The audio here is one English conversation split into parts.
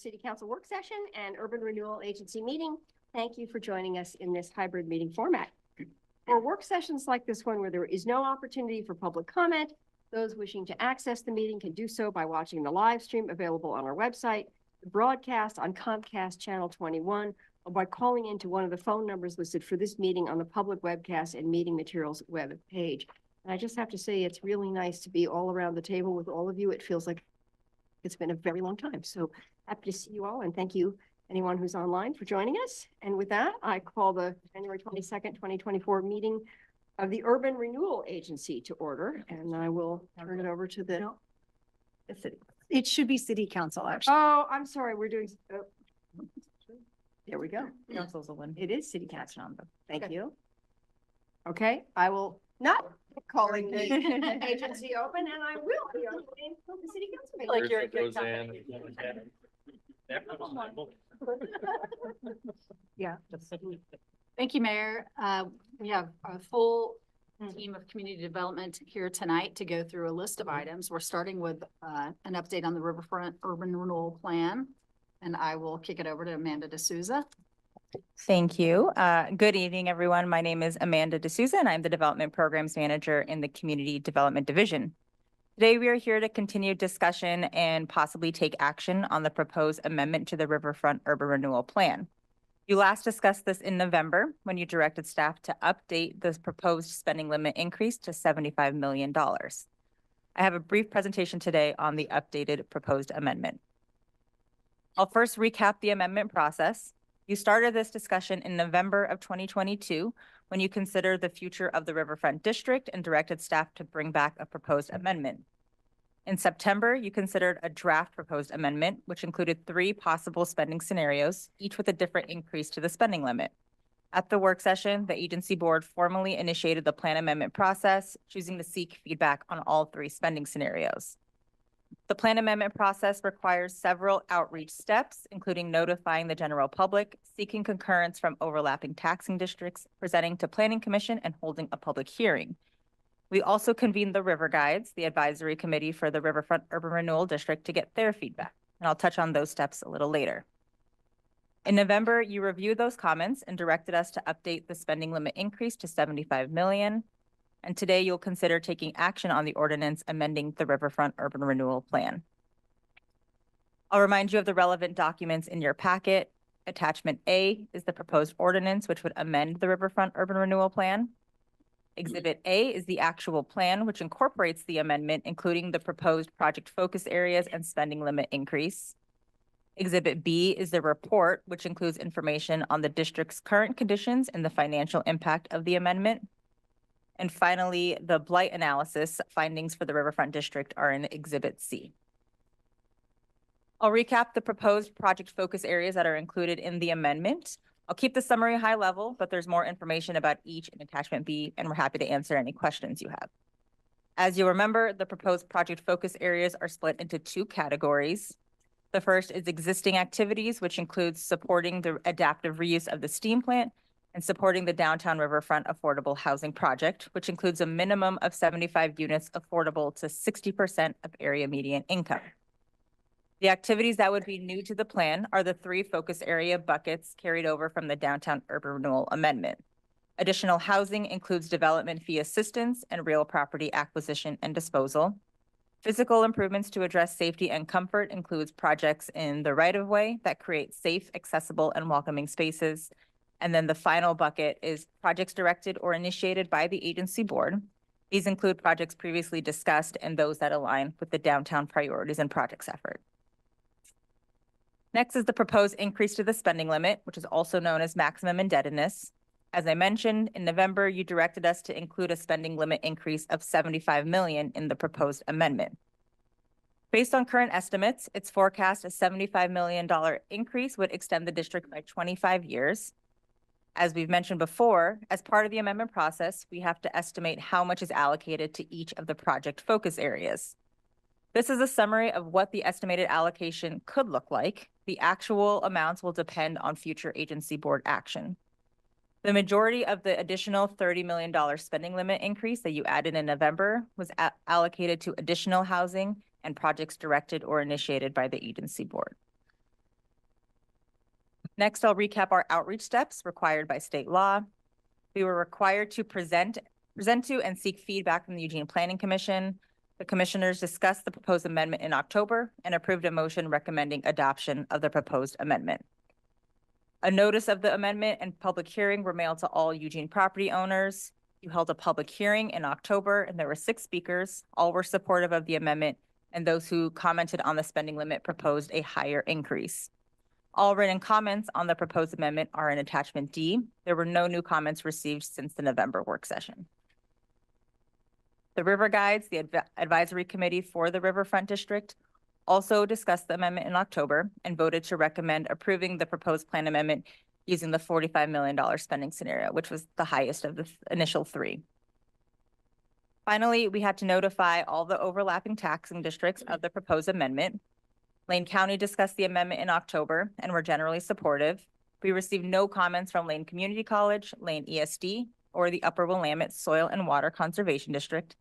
City Council work session and Urban Renewal Agency meeting. Thank you for joining us in this hybrid meeting format. For work sessions like this one where there is no opportunity for public comment, those wishing to access the meeting can do so by watching the live stream available on our website, the broadcast on Comcast Channel 21, or by calling into one of the phone numbers listed for this meeting on the public webcast and meeting materials web page. And I just have to say, it's really nice to be all around the table with all of you. It feels like it's been a very long time. So happy to see you all, and thank you anyone who's online for joining us. And with that, I call the January 22nd, 2024 meeting of the Urban Renewal Agency to order, and I will turn it over to the city. It should be City Council, actually. Oh, I'm sorry. We're doing. There we go. Council's the one. It is City Council. Thank you. Okay, I will not calling the agency open, and I will be opening the City Council meeting. Like you're a good Yeah. Thank you, Mayor. We have a full team of community development here tonight to go through a list of items. We're starting with an update on the Riverfront Urban Renewal Plan, and I will kick it over to Amanda D'Souza. Thank you. Good evening, everyone. My name is Amanda D'Souza, and I'm the Development Programs Manager in the Community Development Division. Today, we are here to continue discussion and possibly take action on the proposed amendment to the Riverfront Urban Renewal Plan. You last discussed this in November when you directed staff to update this proposed spending limit increase to $75 million. I have a brief presentation today on the updated proposed amendment. I'll first recap the amendment process. You started this discussion in November of 2022 when you considered the future of the Riverfront District and directed staff to bring back a proposed amendment. In September, you considered a draft proposed amendment, which included 3 possible spending scenarios, each with a different increase to the spending limit. At the work session, the agency board formally initiated the plan amendment process, choosing to seek feedback on all 3 spending scenarios. The plan amendment process requires several outreach steps, including notifying the general public, seeking concurrence from overlapping taxing districts, presenting to Planning Commission, and holding a public hearing. We also convened the River Guides, the advisory committee for the Riverfront Urban Renewal District, to get their feedback, and I'll touch on those steps a little later. In November, you reviewed those comments and directed us to update the spending limit increase to $75 million. And today you'll consider taking action on the ordinance amending the Riverfront Urban Renewal Plan. I'll remind you of the relevant documents in your packet. Attachment A is the proposed ordinance, which would amend the Riverfront Urban Renewal Plan. Exhibit A is the actual plan, which incorporates the amendment, including the proposed project focus areas and spending limit increase. Exhibit B is the report, which includes information on the district's current conditions and the financial impact of the amendment. And finally, the blight analysis findings for the Riverfront District are in Exhibit C. I'll recap the proposed project focus areas that are included in the amendment. I'll keep the summary high level, but there's more information about each in Attachment B, and we're happy to answer any questions you have. As you'll remember, the proposed project focus areas are split into 2 categories. The first is existing activities, which includes supporting the adaptive reuse of the steam plant and supporting the Downtown Riverfront Affordable Housing Project, which includes a minimum of 75 units affordable to 60% of area median income. The activities that would be new to the plan are the 3 focus area buckets carried over from the Downtown Urban Renewal Amendment. Additional housing includes development fee assistance and real property acquisition and disposal. Physical improvements to address safety and comfort includes projects in the right-of-way that create safe, accessible, and welcoming spaces. And then the final bucket is projects directed or initiated by the agency board. These include projects previously discussed and those that align with the downtown priorities and projects effort. Next is the proposed increase to the spending limit, which is also known as maximum indebtedness. As I mentioned, in November, you directed us to include a spending limit increase of $75 million in the proposed amendment. Based on current estimates, it's forecast a $75 million increase would extend the district by 25 years. As we've mentioned before, as part of the amendment process, we have to estimate how much is allocated to each of the project focus areas. This is a summary of what the estimated allocation could look like. The actual amounts will depend on future agency board action. The majority of the additional $30 million spending limit increase that you added in November was allocated to additional housing and projects directed or initiated by the agency board. Next, I'll recap our outreach steps required by state law. We were required to present to and seek feedback from the Eugene Planning Commission. The commissioners discussed the proposed amendment in October and approved a motion recommending adoption of the proposed amendment. A notice of the amendment and public hearing were mailed to all Eugene property owners. You held a public hearing in October and there were 6 speakers. All were supportive of the amendment, and those who commented on the spending limit proposed a higher increase. All written comments on the proposed amendment are in attachment D. There were no new comments received since the November work session. The River Guides, the advisory committee for the Riverfront District, also discussed the amendment in October and voted to recommend approving the proposed plan amendment using the $45 million spending scenario, which was the highest of the initial 3. Finally, we had to notify all the overlapping taxing districts of the proposed amendment. Lane County discussed the amendment in October and were generally supportive. We received no comments from Lane Community College, Lane ESD, or the Upper Willamette Soil and Water Conservation District.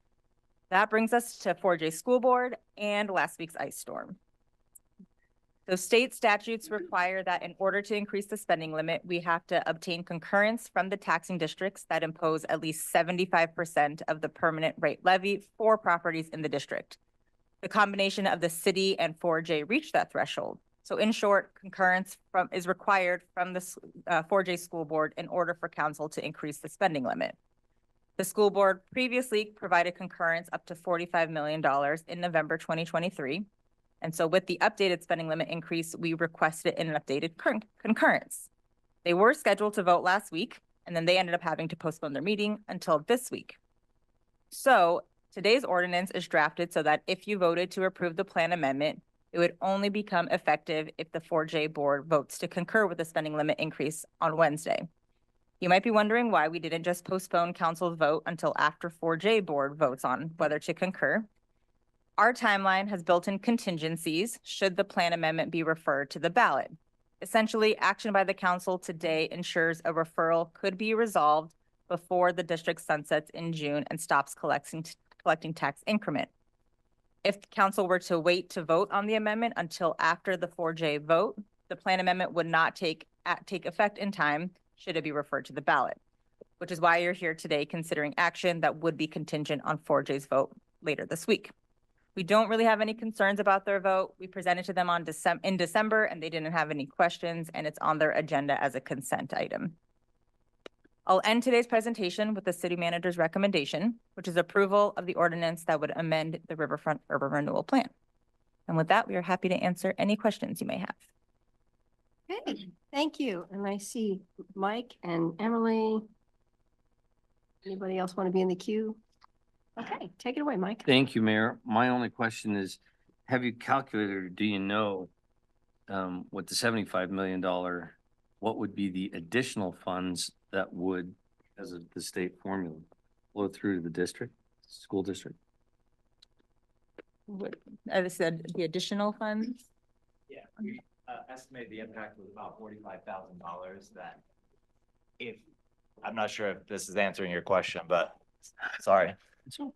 That brings us to 4J School Board and last week's ice storm. So state statutes require that in order to increase the spending limit, we have to obtain concurrence from the taxing districts that impose at least 75% of the permanent rate levy for properties in the district. The combination of the city and 4J reached that threshold. So in short, concurrence is required from the 4J School Board in order for council to increase the spending limit. The school board previously provided concurrence up to $45 million in November 2023. And so with the updated spending limit increase, we requested an updated concurrence. They were scheduled to vote last week, and then they ended up having to postpone their meeting until this week. So today's ordinance is drafted so that if you voted to approve the plan amendment, it would only become effective if the 4J board votes to concur with the spending limit increase on Wednesday. You might be wondering why we didn't just postpone council's vote until after 4J board votes on whether to concur. Our timeline has built-in contingencies should the plan amendment be referred to the ballot. Essentially, action by the council today ensures a referral could be resolved before the district sunsets in June and stops collecting tax increment. If the council were to wait to vote on the amendment until after the 4J vote, the plan amendment would not take effect in time should it be referred to the ballot, which is why you're here today considering action that would be contingent on 4J's vote later this week. We don't really have any concerns about their vote. We presented to them in December and they didn't have any questions, and it's on their agenda as a consent item. I'll end today's presentation with the city manager's recommendation, which is approval of the ordinance that would amend the Riverfront Urban Renewal Plan. And with that, we are happy to answer any questions you may have. Okay, thank you. And I see Mike and Emily. Anybody else want to be in the queue? Okay, take it away, Mike. Thank you, Mayor. My only question is, have you calculated, or do you know with the $75 million, what would be the additional funds that would, as of the state formula, flow through to the district, school district? I said the additional funds. Yeah, we estimated the impact was about $45,000 that if, I'm not sure if this is answering your question, but sorry.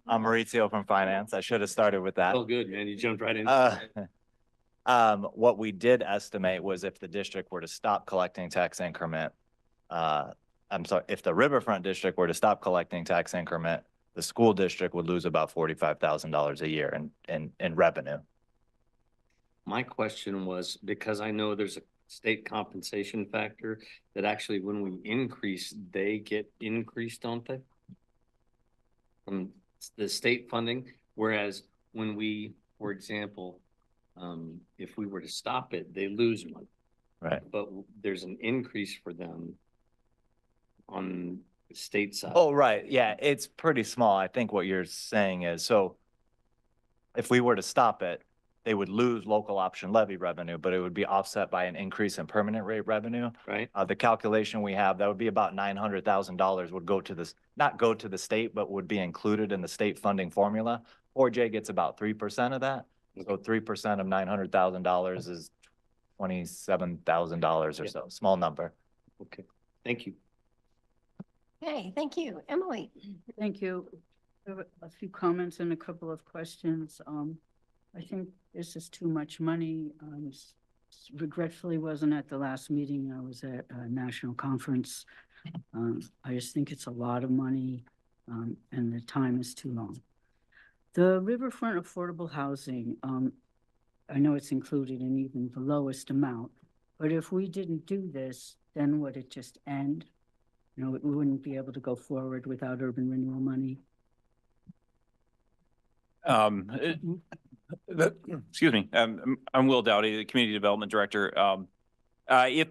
I'm Maurizio from finance. I should have started with that. Oh, good, man. You jumped right in. What we did estimate was if the district were to stop collecting tax increment, I'm sorry, if the Riverfront district were to stop collecting tax increment, the school district would lose about $45,000 a year in revenue. My question was, because I know there's a state compensation factor that actually when we increase, they get increased, don't they? From the state funding, whereas when we, for example, if we were to stop it, they lose money. Right. But there's an increase for them on the state side. Oh, right. Yeah, it's pretty small. I think what you're saying is, so if we were to stop it, they would lose local option levy revenue, but it would be offset by an increase in permanent rate revenue. Right. The calculation we have, that would be about $900,000 would go to this, not go to the state, but would be included in the state funding formula. 4J gets about 3% of that. So 3% of $900,000 is $27,000 or so, small number. Okay, thank you. Okay, thank you. Emily. Thank you. I have a few comments and a couple of questions. I think this is too much money. regretfully wasn't at the last meeting. I was at a national conference. I just think it's a lot of money, and the time is too long. The riverfront affordable housing, I know it's included in even the lowest amount, but if we didn't do this, then would it just end? You know, we wouldn't be able to go forward without urban renewal money. Excuse me, I'm Will Dowdy, the Community Development Director. If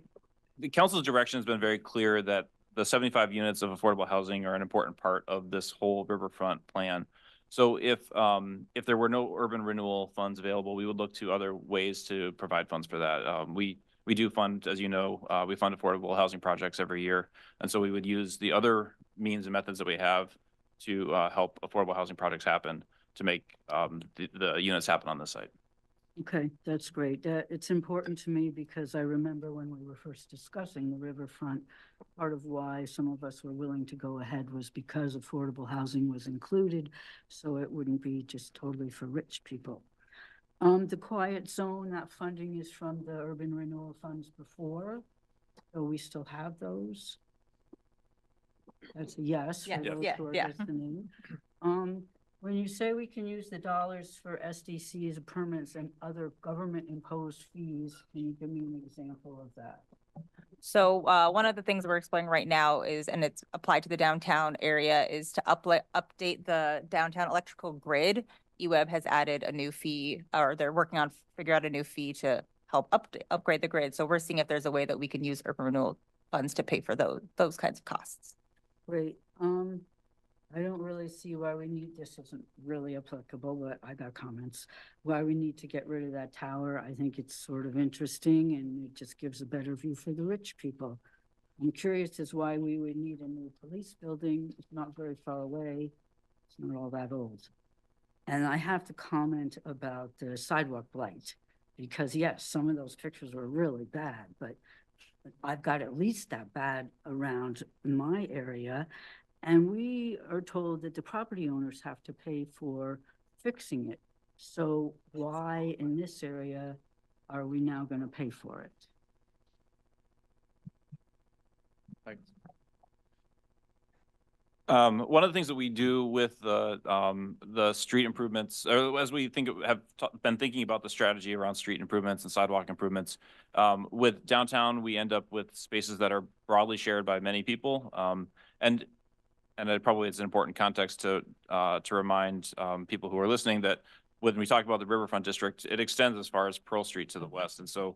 the council's direction has been very clear that the 75 units of affordable housing are an important part of this whole riverfront plan. So if there were no urban renewal funds available, we would look to other ways to provide funds for that. We do fund, as you know, we fund affordable housing projects every year. And so we would use the other means and methods that we have to help affordable housing projects happen, to make the units happen on the site. Okay, that's great. It's important to me because I remember when we were first discussing the riverfront, part of why some of us were willing to go ahead was because affordable housing was included, so it wouldn't be just totally for rich people. The quiet zone, that funding is from the urban renewal funds before, so we still have those. That's a yes for those who are listening. When you say we can use the dollars for SDCs, permits, and other government-imposed fees, can you give me an example of that? So one of the things we're exploring right now is, and it's applied to the downtown area, is to update the downtown electrical grid. EWEB has added a new fee, or they're working on figure out a new fee to help upgrade the grid. So we're seeing if there's a way that we can use urban renewal funds to pay for those kinds of costs. Great. I don't really see why we need, this isn't really applicable, but I got comments. Why we need to get rid of that tower. I think it's sort of interesting and it just gives a better view for the rich people. I'm curious as why we would need a new police building. It's not very far away. It's not all that old. And I have to comment about the sidewalk blight because yes, some of those pictures were really bad, but I've got at least that bad around my area. And we are told that the property owners have to pay for fixing it. So why in this area are we now going to pay for it? Thanks. One of the things that we do with the street improvements, or as we been thinking about the strategy around street improvements and sidewalk improvements, with downtown, we end up with spaces that are broadly shared by many people. And it's an important context to remind people who are listening that when we talk about the Riverfront District, it extends as far as Pearl Street to the west. And so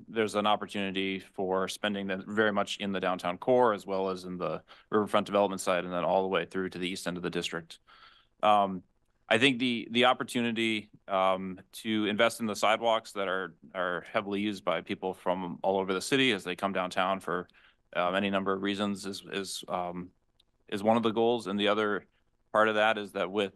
there's an opportunity for spending that very much in the downtown core as well as in the riverfront development side and then all the way through to the east end of the district. I think the opportunity to invest in the sidewalks that are heavily used by people from all over the city as they come downtown for any number of reasons is one of the goals. And the other part of that is that with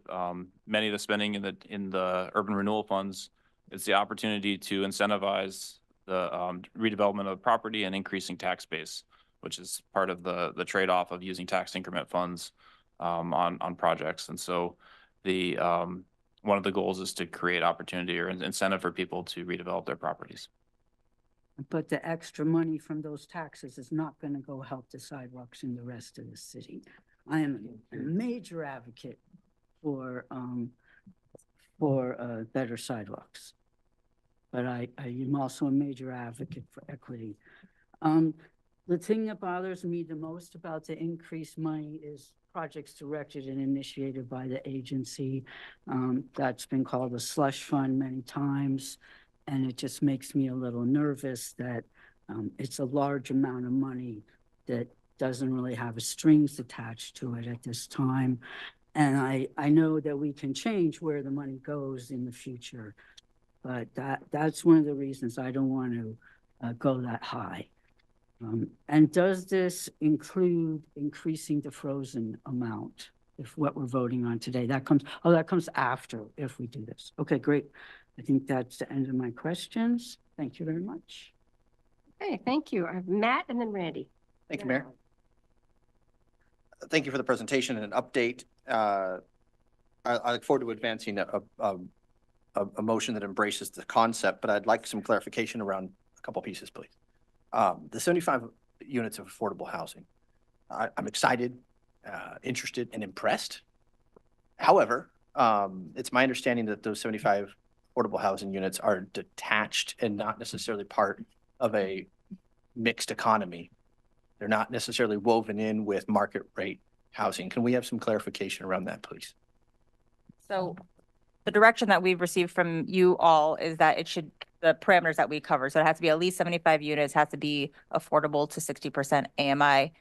many of the spending in the urban renewal funds, it's the opportunity to incentivize the redevelopment of property and increasing tax base, which is part of the trade-off of using tax increment funds on projects. And so one of the goals is to create opportunity or incentive for people to redevelop their properties. But the extra money from those taxes is not going to go help the sidewalks in the rest of the city. I am a major advocate for better sidewalks, but I am also a major advocate for equity. The thing that bothers me the most about the increased money is projects directed and initiated by the agency. That's been called a slush fund many times. And it just makes me a little nervous that it's a large amount of money that doesn't really have strings attached to it at this time. And I know that we can change where the money goes in the future, but that's one of the reasons I don't want to go that high. And does this include increasing the frozen amount if what we're voting on today? That comes after if we do this. Okay, great. I think that's the end of my questions. Thank you very much. Okay, thank you. I have Matt and then Randy. Thank you, Mayor. Thank you for the presentation and an update. I look forward to advancing a a motion that embraces the concept, but I'd like some clarification around a couple pieces, please. The 75 units of affordable housing. I'm excited, interested, and impressed. However, it's my understanding that those 75 affordable housing units are detached and not necessarily part of a mixed economy. They're not necessarily woven in with market rate housing. Can we have some clarification around that, please? So the direction that we've received from you all is that it should, the parameters that we cover, so it has to be at least 75 units, has to be affordable to 60% AMI.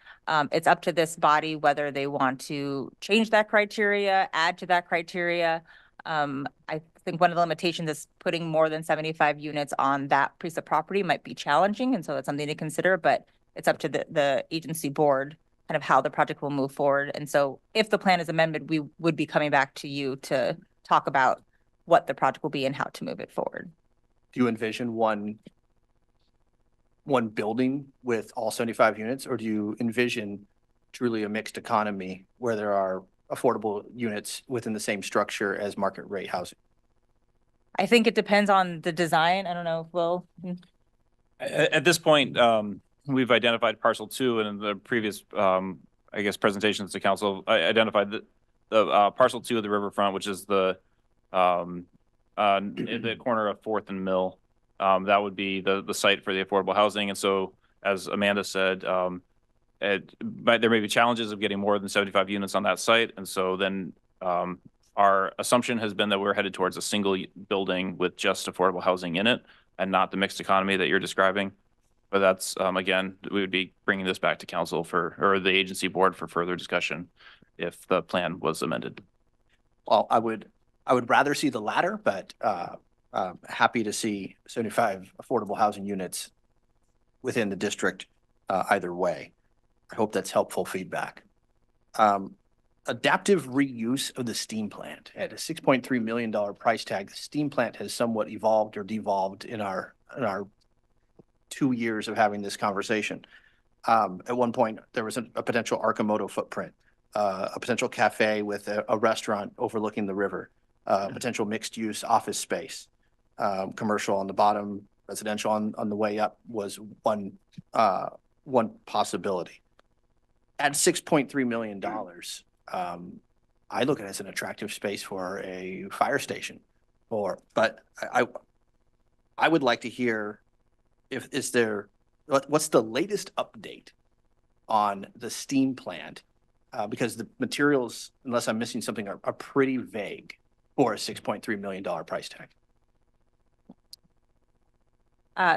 It's up to this body whether they want to change that criteria, add to that criteria. I think one of the limitations is putting more than 75 units on that piece of property might be challenging, and so that's something to consider, but it's up to the agency board kind of how the project will move forward. And so if the plan is amended, we would be coming back to you to talk about what the project will be and how to move it forward. Do you envision one building with all 75 units, or do you envision truly a mixed economy where there are affordable units within the same structure as market rate housing? I think it depends on the design. I don't know, Will. At this point, we've identified parcel 2, and in the previous, I guess, presentations to council, I identified the parcel 2 of the riverfront, which is the in the corner of 4th and Mill. That would be the site for the affordable housing. And so, as Amanda said, there may be challenges of getting more than 75 units on that site. And so then our assumption has been that we're headed towards a single building with just affordable housing in it and not the mixed economy that you're describing. But that's, again, we would be bringing this back to council or the agency board for further discussion if the plan was amended. Well, I would rather see the latter, but happy to see 75 affordable housing units within the district either way. I hope that's helpful feedback. Adaptive reuse of the steam plant at a $6.3 million price tag. The steam plant has somewhat evolved or devolved in our 2 years of having this conversation. At one point, there was a potential Arcimoto footprint, a potential cafe with a restaurant overlooking the river, potential mixed-use office space, commercial on the bottom, residential on the way up was one possibility. At $6.3 million, I look at it as an attractive space for a fire station. But I would like to hear what's the latest update on the steam plant? Because the materials, unless I'm missing something, are pretty vague for a $6.3 million price tag.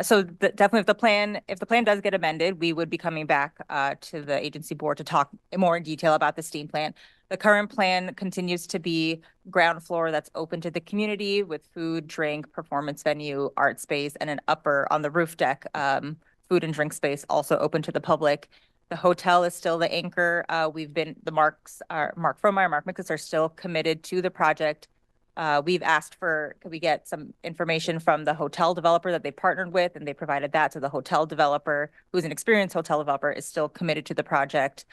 So definitely if the plan does get amended, we would be coming back to the agency board to talk more in detail about the steam plant. The current plan continues to be ground floor that's open to the community with food, drink, performance venue, art space, and an upper on the roof deck, food and drink space also open to the public. The hotel is still the anchor. Mark Fromeyer, Mark Mickus are still committed to the project. We've asked could we get some information from the hotel developer that they partnered with, and they provided that to the hotel developer, who's an experienced hotel developer, is still committed to the project.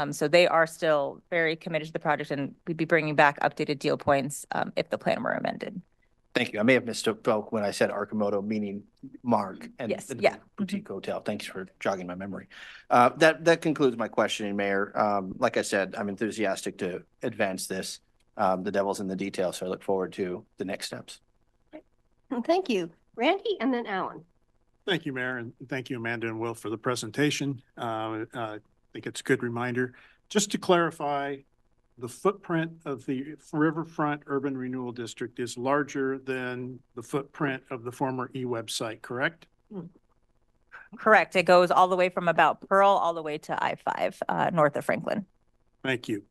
So they are still very committed to the project, and we'd be bringing back updated deal points if the plan were amended. Thank you. I may have misspoke when I said Arcimoto, meaning Mark and Yes, the yeah. boutique hotel. Thanks for jogging my memory. That concludes my questioning, Mayor. Like I said, I'm enthusiastic to advance this. The devil's in the details, so I look forward to the next steps. Thank you. Randy and then Alan. Thank you, Mayor, and thank you, Amanda and Will, for the presentation. I think it's a good reminder. Just to clarify, the footprint of the Riverfront Urban Renewal District is larger than the footprint of the former eWebsite, correct? Correct. It goes all the way from about Pearl all the way to I-5 north of Franklin. Thank you.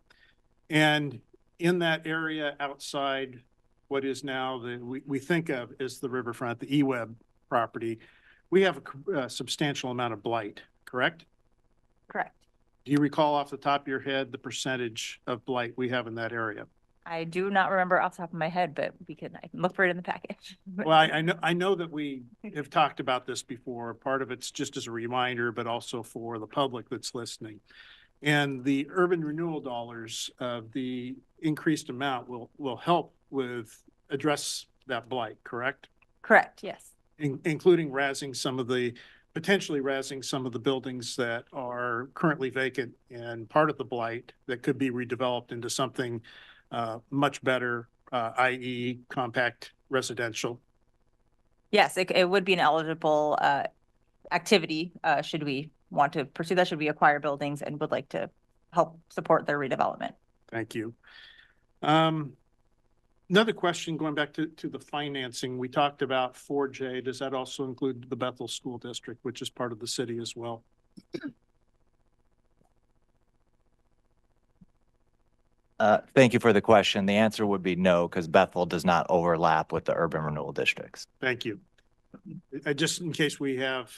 And in that area outside what is now we think of as the riverfront, the eWeb property, we have a substantial amount of blight, correct? Correct. Do you recall off the top of your head the percentage of blight we have in that area? I do not remember off the top of my head, but I can look for it in the package. Well, I know that we have talked about this before. Part of it's just as a reminder, but also for the public that's listening. And the urban renewal dollars, the increased amount will help with address that blight, correct? Correct, yes. Including potentially razzing some of the buildings that are currently vacant and part of the blight that could be redeveloped into something much better, i.e. compact residential. Yes, it would be an eligible activity, should we want to pursue that, should we acquire buildings and would like to help support their redevelopment. Thank you. Another question, going back to the financing, we talked about 4J. Does that also include the Bethel School District, which is part of the city as well? Thank you for the question. The answer would be no, because Bethel does not overlap with the urban renewal districts. Thank you. Just in case we have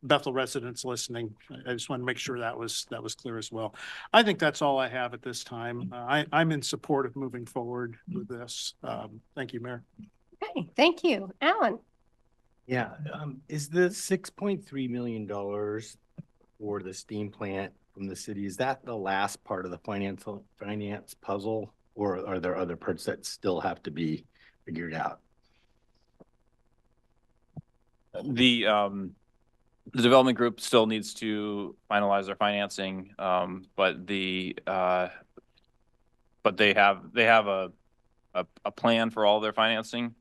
Bethel residents listening, I just want to make sure that was clear as well. I think that's all I have at this time. I'm in support of moving forward with this. Thank you, Mayor. Okay, thank you. Alan? Yeah, is the $6.3 million for the steam plant from the city, is that the last part of the finance puzzle, or are there other parts that still have to be figured out? The development group still needs to finalize their financing, but they have a plan for all their financing.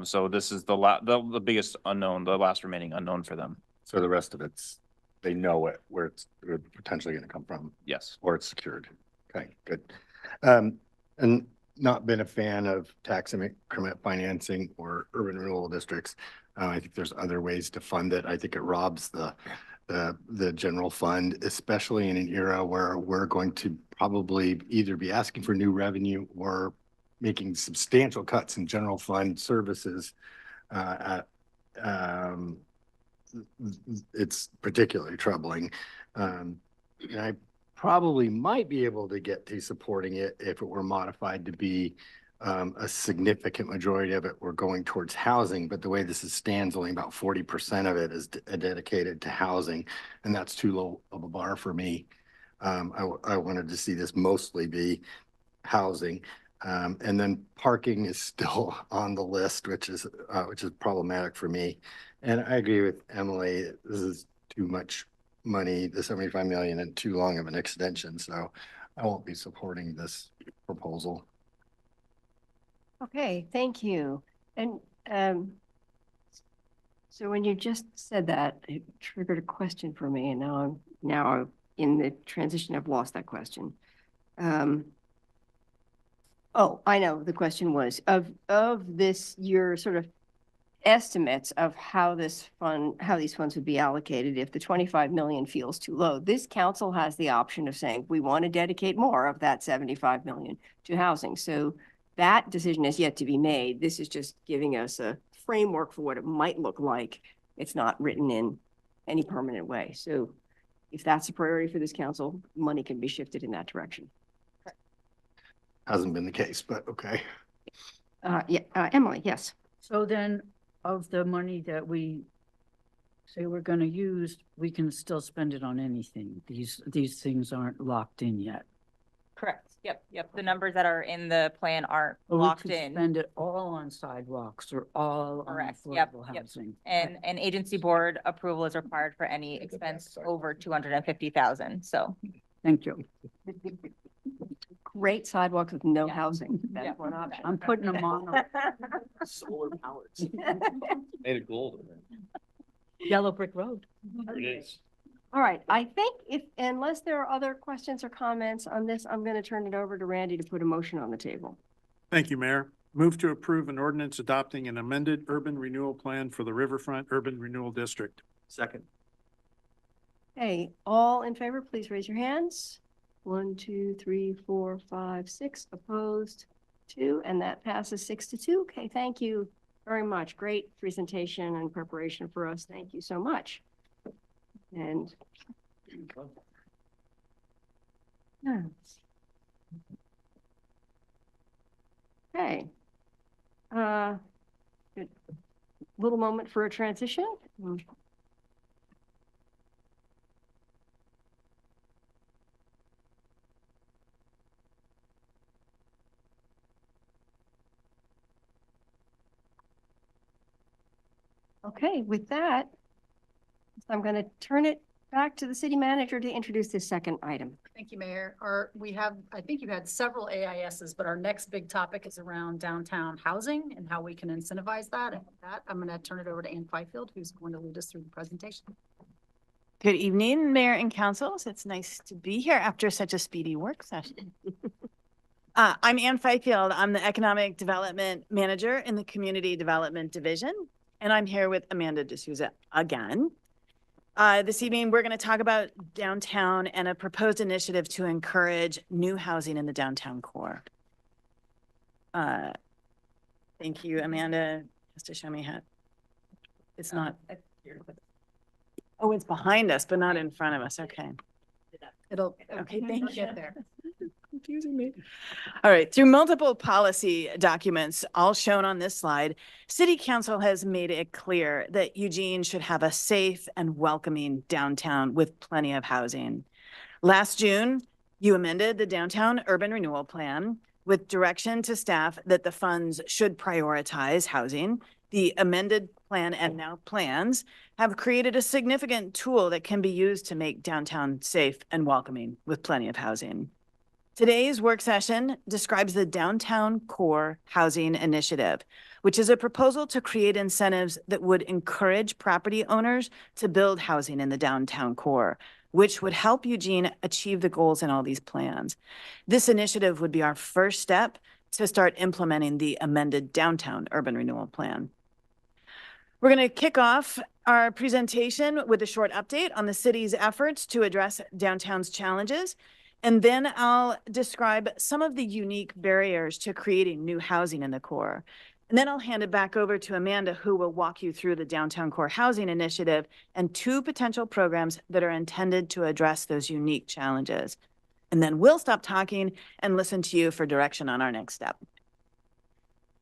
So this is the biggest unknown, the last remaining unknown for them. So the rest of it's, they know where it's potentially going to come from, Yes. or it's secured. Okay, good. And not been a fan of tax increment financing or urban renewal districts. I think there's other ways to fund it. I think it robs the general fund, especially in an era where we're going to probably either be asking for new revenue or making substantial cuts in general fund services. It's particularly troubling. And I probably might be able to get to supporting it if it were modified to be a significant majority of it were going towards housing, but the way this stands, only about 40% of it is dedicated to housing, and that's too low of a bar for me. I wanted to see this mostly be housing, and then parking is still on the list, which is problematic for me. And I agree with Emily, this is too much money, the 75 million, and too long of an extension, so I won't be supporting this proposal. Okay, thank you. And so when you just said that, it triggered a question for me, and now I'm in the transition, I've lost that question. Oh, I know. The question was of this, your sort of estimates of how these funds would be allocated if the 25 million feels too low. This council has the option of saying, we want to dedicate more of that 75 million to housing. So that decision is yet to be made. This is just giving us a framework for what it might look like. It's not written in any permanent way. So if that's a priority for this council, money can be shifted in that direction. Hasn't been the case, but okay. Emily, yes. So then of the money that we say we're going to use, we can still spend it on anything. These things aren't locked in yet. Correct. Yep. The numbers that are in the plan aren't Or we locked could in. spend it all on sidewalks or all on Correct. affordable Yep. housing. And an agency board approval is required for any expense over 250,000. So Thank you. Great sidewalks with no Yeah. housing. Yeah. That's one option. I'm putting them on Solar powered. Made of gold. Yellow Brick Road. There it is. All right, I think unless there are other questions or comments on this, I'm going to turn it over to Randy to put a motion on the table. Thank you, Mayor. Move to approve an ordinance adopting an amended urban renewal plan for the Riverfront Urban Renewal District. Second. Hey, all in favor, please raise your hands. 1, 2, 3, 4, 5, 6 opposed, 2, and that passes 6-2. Okay, thank you very much. Great presentation and preparation for us. Thank you so much. And okay. Good. Little moment for a transition. Okay, with that, I'm going to turn it back to the city manager to introduce this second item. Thank you, Mayor. I think you had several AISs, but our next big topic is around downtown housing and how we can incentivize that. And with that, I'm going to turn it over to Ann Fifield, who's going to lead us through the presentation. Good evening, Mayor and Councils. It's nice to be here after such a speedy work session. I'm Ann Fifield. I'm the Economic Development Manager in the Community Development Division, and I'm here with Amanda D'Souza again. This evening, we're going to talk about downtown and a proposed initiative to encourage new housing in the downtown core. Thank you, Amanda, just to show me how. It's not. Oh, it's behind us, but not in front of us. Okay. Okay, thank you. Get there. Confusing me. All right, through multiple policy documents, all shown on this slide, City Council has made it clear that Eugene should have a safe and welcoming downtown with plenty of housing. Last June, you amended the Downtown Urban Renewal Plan with direction to staff that the funds should prioritize housing. The amended plan and now plans have created a significant tool that can be used to make downtown safe and welcoming with plenty of housing. Today's work session describes the Downtown Core Housing Initiative, which is a proposal to create incentives that would encourage property owners to build housing in the downtown core, which would help Eugene achieve the goals in all these plans. This initiative would be our first step to start implementing the amended Downtown Urban Renewal Plan. We're going to kick off our presentation with a short update on the city's efforts to address downtown's challenges. And then I'll describe some of the unique barriers to creating new housing in the core. And then I'll hand it back over to Amanda, who will walk you through the Downtown Core Housing Initiative and 2 potential programs that are intended to address those unique challenges. And then we'll stop talking and listen to you for direction on our next step.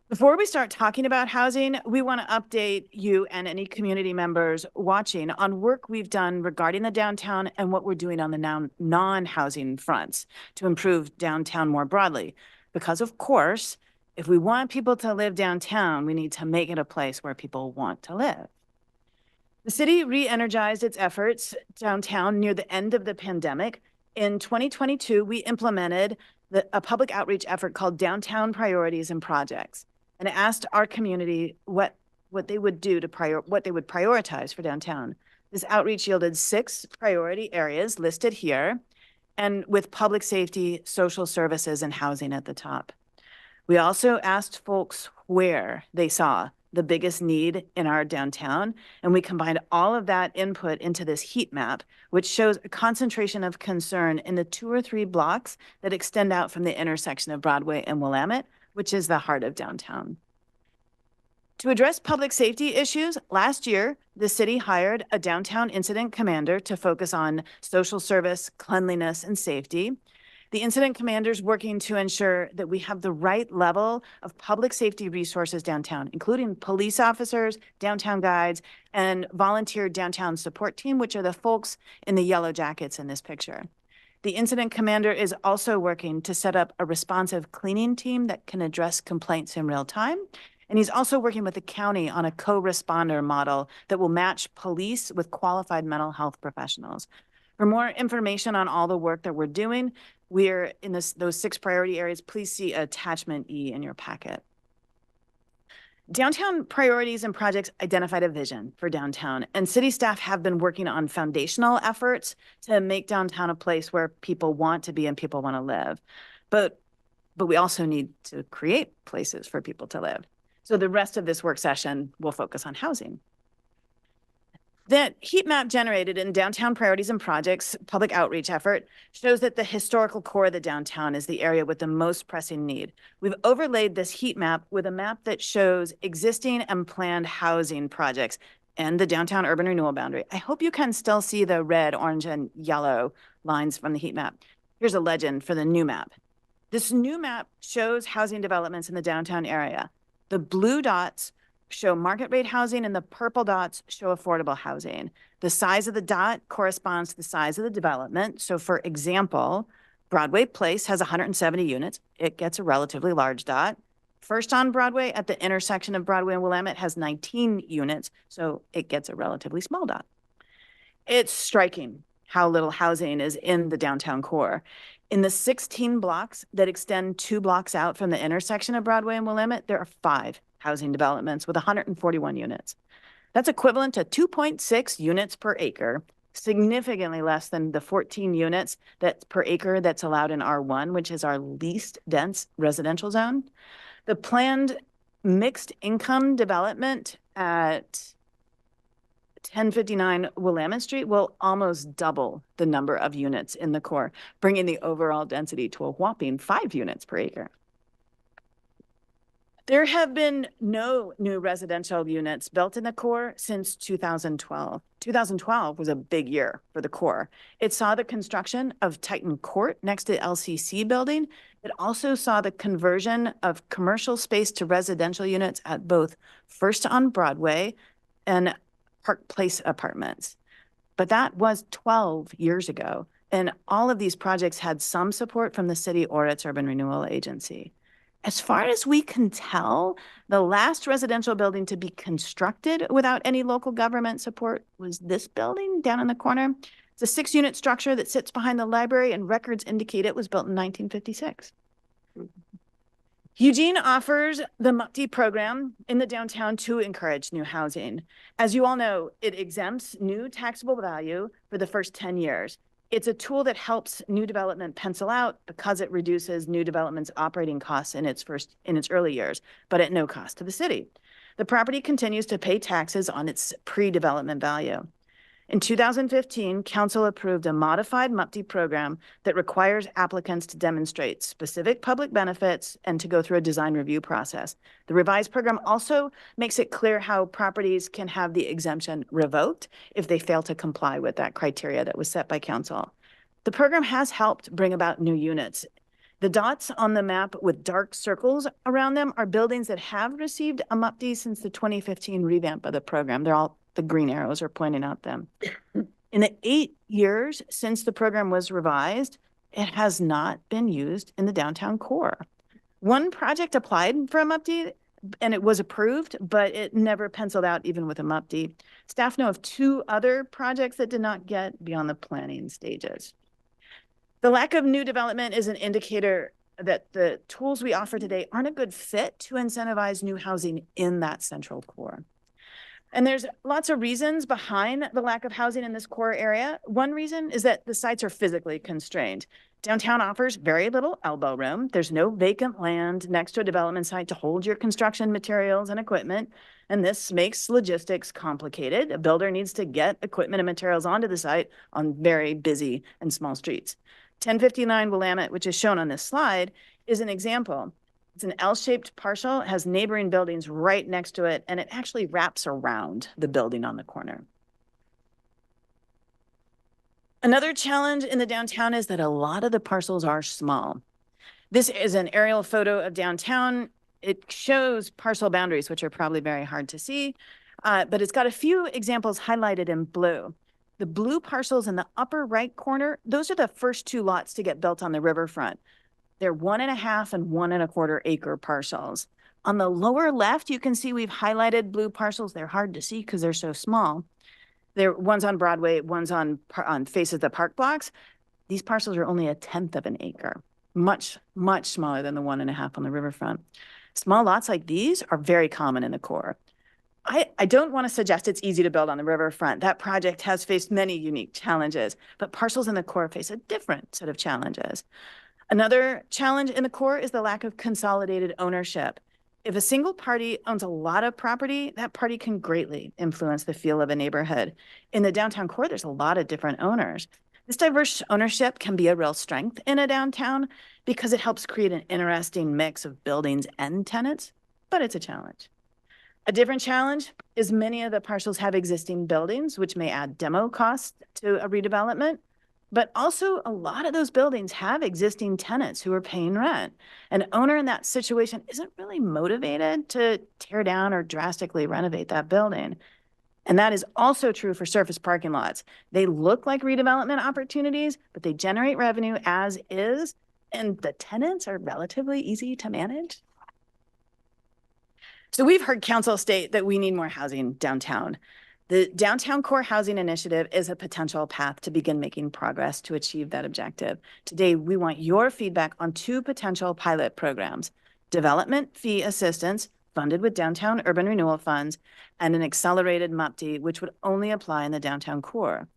Before we start talking about housing, we want to update you and any community members watching on work we've done regarding the downtown and what we're doing on the non-housing fronts to improve downtown more broadly. Because of course, if we want people to live downtown, we need to make it a place where people want to live. The city re-energized its efforts downtown near the end of the pandemic. In 2022, we implemented a public outreach effort called Downtown Priorities and Projects, and asked our community what they would do to what they would prioritize for downtown. This outreach yielded 6 priority areas listed here, and with public safety, social services, and housing at the top. We also asked folks where they saw the biggest need in our downtown, and we combined all of that input into this heat map, which shows a concentration of concern in the 2 or 3 blocks that extend out from the intersection of Broadway and Willamette, which is the heart of downtown. To address public safety issues, last year, the city hired a downtown incident commander to focus on social service, cleanliness, and safety. The incident commander is working to ensure that we have the right level of public safety resources downtown, including police officers, downtown guides, and volunteer downtown support team, which are the folks in the yellow jackets in this picture. The incident commander is also working to set up a responsive cleaning team that can address complaints in real time. And he's also working with the county on a co-responder model that will match police with qualified mental health professionals. For more information on all the work that we're doing, we're in those 6 priority areas. Please see attachment E in your packet. Downtown Priorities and Projects identified a vision for downtown, and city staff have been working on foundational efforts to make downtown a place where people want to be and people want to live. But we also need to create places for people to live. So the rest of this work session will focus on housing. The heat map generated in Downtown Priorities and Projects public outreach effort shows that the historical core of the downtown is the area with the most pressing need. We've overlaid this heat map with a map that shows existing and planned housing projects and the downtown urban renewal boundary. I hope you can still see the red, orange, and yellow lines from the heat map. Here's a legend for the new map. This new map shows housing developments in the downtown area. The blue dots show market rate housing and the purple dots show affordable housing. The size of the dot corresponds to the size of the development. So for example, Broadway Place has 170 units. It gets a relatively large dot. First on Broadway at the intersection of Broadway and Willamette has 19 units, so it gets a relatively small dot. It's striking how little housing is in the downtown core. In the 16 blocks that extend 2 blocks out from the intersection of Broadway and Willamette, there are 5 housing developments with 141 units. That's equivalent to 2.6 units per acre, significantly less than the 14 units per acre that's allowed in R1, which is our least dense residential zone. The planned mixed income development at 1059 Willamette Street will almost double the number of units in the core, bringing the overall density to a whopping 5 units per acre. There have been no new residential units built in the core since 2012. 2012 was a big year for the core. It saw the construction of Titan Court next to the LCC building. It also saw the conversion of commercial space to residential units at both First on Broadway and Park Place Apartments. But that was 12 years ago, and all of these projects had some support from the city or its urban renewal agency. As far as we can tell, the last residential building to be constructed without any local government support was this building down in the corner. It's a 6-unit structure that sits behind the library, and records indicate it was built in 1956. Eugene offers the MUPTI program in the downtown to encourage new housing. As you all know, it exempts new taxable value for the first 10 years. It's a tool that helps new development pencil out because it reduces new development's operating costs in its early years, but at no cost to the city. The property continues to pay taxes on its pre-development value. In 2015, council approved a modified MUPTI program that requires applicants to demonstrate specific public benefits and to go through a design review process. The revised program also makes it clear how properties can have the exemption revoked if they fail to comply with that criteria that was set by council. The program has helped bring about new units. The dots on the map with dark circles around them are buildings that have received a MUPTI since the 2015 revamp of the program. They're all the green arrows are pointing out them. In the 8 years since the program was revised, it has not been used in the downtown core. One project applied for a MUPTI and it was approved, but it never penciled out even with a MUPTI. Staff know of 2 other projects that did not get beyond the planning stages. The lack of new development is an indicator that the tools we offer today aren't a good fit to incentivize new housing in that central core. And there's lots of reasons behind the lack of housing in this core area. One reason is that the sites are physically constrained. Downtown offers very little elbow room. There's no vacant land next to a development site to hold your construction materials and equipment. And this makes logistics complicated. A builder needs to get equipment and materials onto the site on very busy and small streets. 1059 Willamette, which is shown on this slide, is an example. It's an L-shaped parcel, it has neighboring buildings right next to it, and it actually wraps around the building on the corner. Another challenge in the downtown is that a lot of the parcels are small. This is an aerial photo of downtown. It shows parcel boundaries, which are probably very hard to see, but it's got a few examples highlighted in blue. The blue parcels in the upper right corner, those are the first 2 lots to get built on the riverfront. They're 1.5 and 1.25 acre parcels. On the lower left, you can see we've highlighted blue parcels. They're hard to see because they're so small. One's on Broadway, one's on faces of the park blocks. These parcels are only 1/10 of an acre, much, much smaller than the 1.5 on the riverfront. Small lots like these are very common in the core. I don't want to suggest it's easy to build on the riverfront. That project has faced many unique challenges, but parcels in the core face a different set of challenges. Another challenge in the core is the lack of consolidated ownership. If a single party owns a lot of property, that party can greatly influence the feel of a neighborhood. In the downtown core, there's a lot of different owners. This diverse ownership can be a real strength in a downtown because it helps create an interesting mix of buildings and tenants, but it's a challenge. A different challenge is many of the parcels have existing buildings, which may add demo costs to a redevelopment. But also a lot of those buildings have existing tenants who are paying rent. An owner in that situation isn't really motivated to tear down or drastically renovate that building. And that is also true for surface parking lots. They look like redevelopment opportunities, but they generate revenue as is, and the tenants are relatively easy to manage. So we've heard council state that we need more housing downtown. The Downtown Core Housing Initiative is a potential path to begin making progress to achieve that objective. Today, we want your feedback on two potential pilot programs: development fee assistance funded with downtown urban renewal funds and an accelerated MUPD, which would only apply in the downtown core.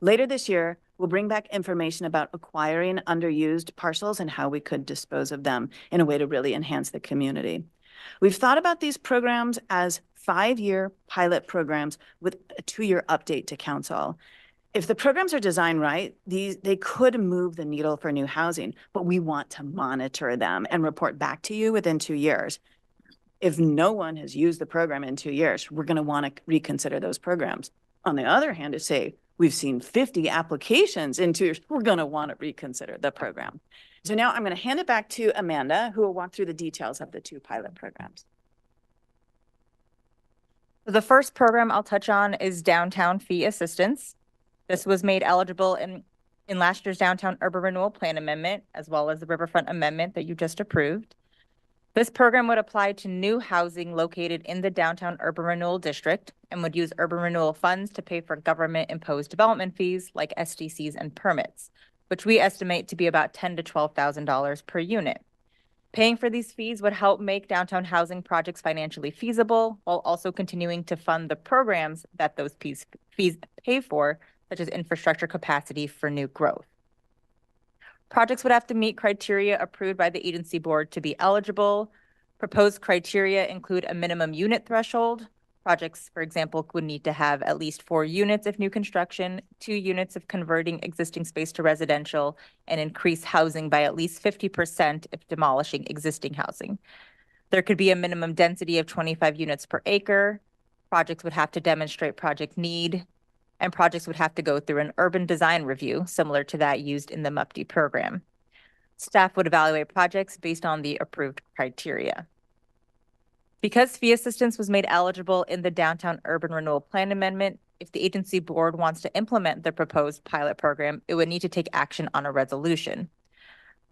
Later this year, we'll bring back information about acquiring underused parcels and how we could dispose of them in a way to really enhance the community. We've thought about these programs as 5-year pilot programs with a 2-year update to council. If the programs are designed right, they could move the needle for new housing, but we want to monitor them and report back to you within 2 years. If no one has used the program in 2 years, we're going to want to reconsider those programs. On the other hand, to say we've seen 50 applications in 2 years, we're going to want to reconsider the program. So now I'm going to hand it back to Amanda, who will walk through the details of the 2 pilot programs. The first program I'll touch on is downtown fee assistance. This was made eligible in last year's downtown urban renewal plan amendment, as well as the riverfront amendment that you just approved. This program would apply to new housing located in the downtown urban renewal district and would use urban renewal funds to pay for government imposed development fees like SDCs and permits, which we estimate to be about $10,000 to $12,000 per unit. Paying for these fees would help make downtown housing projects financially feasible while also continuing to fund the programs that those fees pay for, such as infrastructure capacity for new growth. Projects would have to meet criteria approved by the agency board to be eligible. Proposed criteria include a minimum unit threshold. Projects, for example, would need to have at least 4 units if new construction, 2 units if converting existing space to residential, and increase housing by at least 50% if demolishing existing housing. There could be a minimum density of 25 units per acre. Projects would have to demonstrate project need, and projects would have to go through an urban design review similar to that used in the MUPD program. Staff would evaluate projects based on the approved criteria. Because fee assistance was made eligible in the Downtown Urban Renewal Plan Amendment, if the agency board wants to implement the proposed pilot program, it would need to take action on a resolution.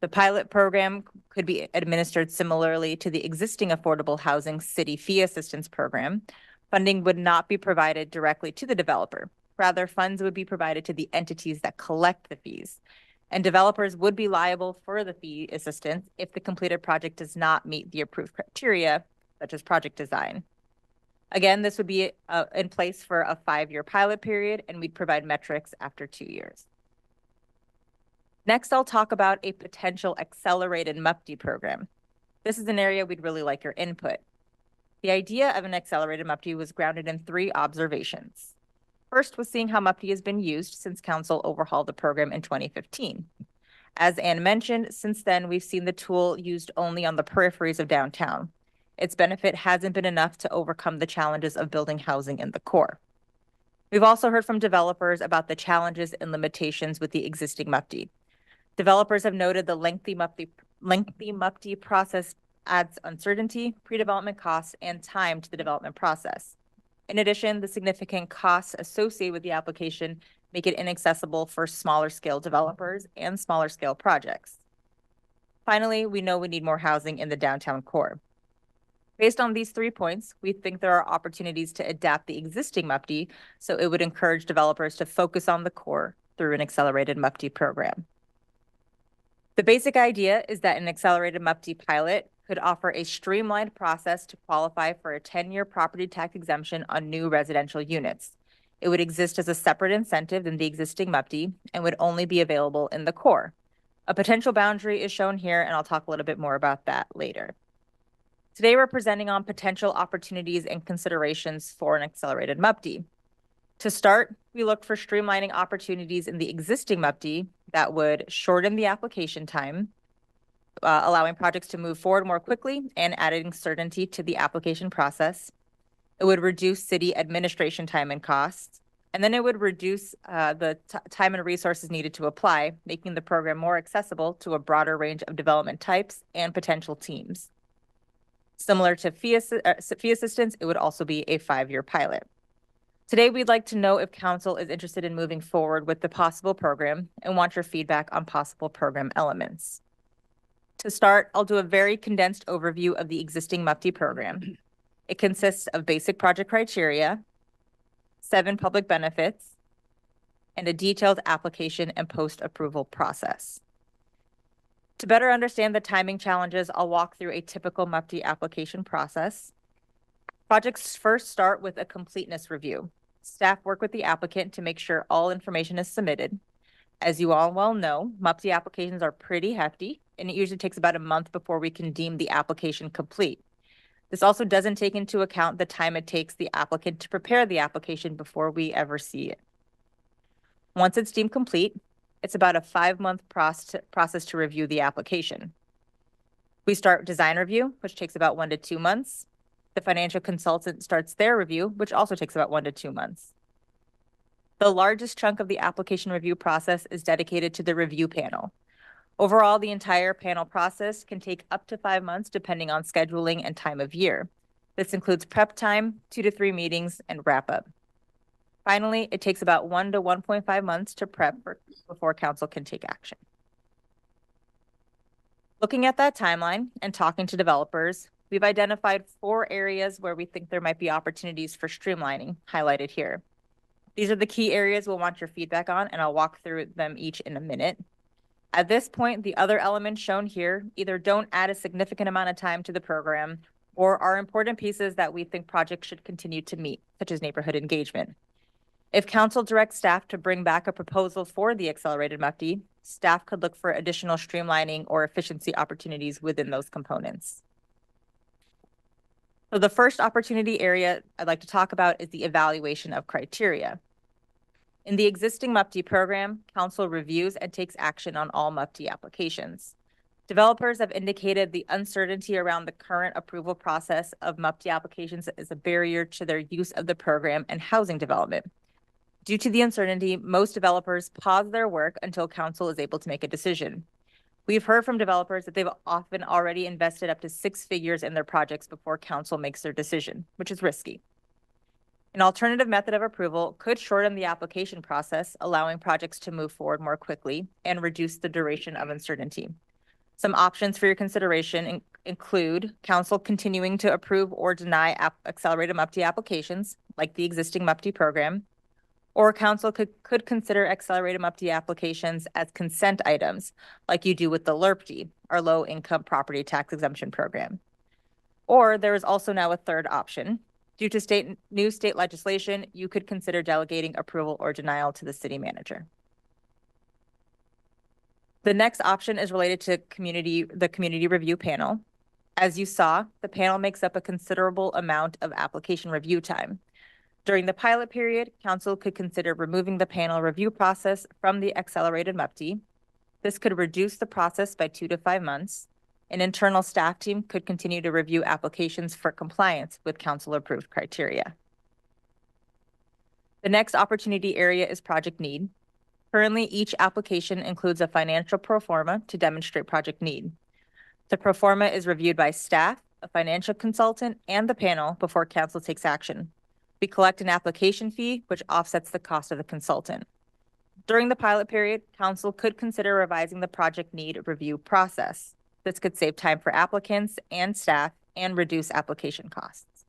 The pilot program could be administered similarly to the existing Affordable Housing City Fee Assistance Program. Funding would not be provided directly to the developer. Rather, funds would be provided to the entities that collect the fees, and developers would be liable for the fee assistance if the completed project does not meet the approved criteria, such as project design. Again, this would be in place for a 5-year pilot period, and we'd provide metrics after 2 years. Next, I'll talk about a potential accelerated MUPD program. This is an area we'd really like your input. The idea of an accelerated MUPD was grounded in 3 observations. First was seeing how MUPD has been used since council overhauled the program in 2015. As Ann mentioned, since then, we've seen the tool used only on the peripheries of downtown. Its benefit hasn't been enough to overcome the challenges of building housing in the core. We've also heard from developers about the challenges and limitations with the existing MUPD. Developers have noted the lengthy MUPD process adds uncertainty, pre-development costs, and time to the development process. In addition, the significant costs associated with the application make it inaccessible for smaller scale developers and smaller scale projects. Finally, we know we need more housing in the downtown core. Based on these 3 points, we think there are opportunities to adapt the existing MUPD, so it would encourage developers to focus on the core through an accelerated MUPD program. The basic idea is that an accelerated MUPD pilot could offer a streamlined process to qualify for a 10-year property tax exemption on new residential units. It would exist as a separate incentive than the existing MUPD and would only be available in the core. A potential boundary is shown here, and I'll talk a little bit more about that later. Today, we're presenting on potential opportunities and considerations for an accelerated MUPD. To start, we look for streamlining opportunities in the existing MUPD that would shorten the application time, allowing projects to move forward more quickly and adding certainty to the application process. It would reduce city administration time and costs, and then it would reduce the time and resources needed to apply, making the program more accessible to a broader range of development types and potential teams. Similar to fee assistance, it would also be a 5-year pilot. Today, we'd like to know if council is interested in moving forward with the possible program and want your feedback on possible program elements. To start, I'll do a very condensed overview of the existing MUPD program. It consists of basic project criteria, 7 public benefits, and a detailed application and post-approval process. To better understand the timing challenges, I'll walk through a typical MUPTE application process. Projects first start with a completeness review. Staff work with the applicant to make sure all information is submitted. As you all well know, MUPTE applications are pretty hefty, and it usually takes about a month before we can deem the application complete. This also doesn't take into account the time it takes the applicant to prepare the application before we ever see it. Once it's deemed complete, it's about a 5-month process to review the application. We start design review, which takes about 1 to 2 months. The financial consultant starts their review, which also takes about 1 to 2 months. The largest chunk of the application review process is dedicated to the review panel. Overall, the entire panel process can take up to 5 months depending on scheduling and time of year. This includes prep time, 2 to 3 meetings, and wrap up. Finally, it takes about 1 to 1.5 months to prep before council can take action. Looking at that timeline and talking to developers, we've identified 4 areas where we think there might be opportunities for streamlining, highlighted here. These are the key areas we'll want your feedback on, and I'll walk through them each in a minute. At this point, the other elements shown here either don't add a significant amount of time to the program or are important pieces that we think projects should continue to meet, such as neighborhood engagement. If council directs staff to bring back a proposal for the accelerated MUPTE, staff could look for additional streamlining or efficiency opportunities within those components. So the first opportunity area I'd like to talk about is the evaluation of criteria. In the existing MUPTE program, council reviews and takes action on all MUPTE applications. Developers have indicated the uncertainty around the current approval process of MUPTE applications is a barrier to their use of the program and housing development. Due to the uncertainty, most developers pause their work until council is able to make a decision. We've heard from developers that they've often already invested up to 6 figures in their projects before council makes their decision, which is risky. An alternative method of approval could shorten the application process, allowing projects to move forward more quickly and reduce the duration of uncertainty. Some options for your consideration include council continuing to approve or deny accelerated MUPTE applications, like the existing MUPTE program, or council could consider accelerated MUPTE applications as consent items, like you do with the LRPD, our low income property tax exemption program. Or there is also now a third option. Due to new state legislation, you could consider delegating approval or denial to the city manager. The next option is related to the community review panel. As you saw, the panel makes up a considerable amount of application review time. During the pilot period, council could consider removing the panel review process from the accelerated MUPTE. This could reduce the process by 2 to 5 months. An internal staff team could continue to review applications for compliance with council-approved criteria. The next opportunity area is project need. Currently, each application includes a financial pro forma to demonstrate project need. The pro forma is reviewed by staff, a financial consultant, and the panel before council takes action. We collect an application fee, which offsets the cost of the consultant. During the pilot period, council could consider revising the project need review process. This could save time for applicants and staff and reduce application costs.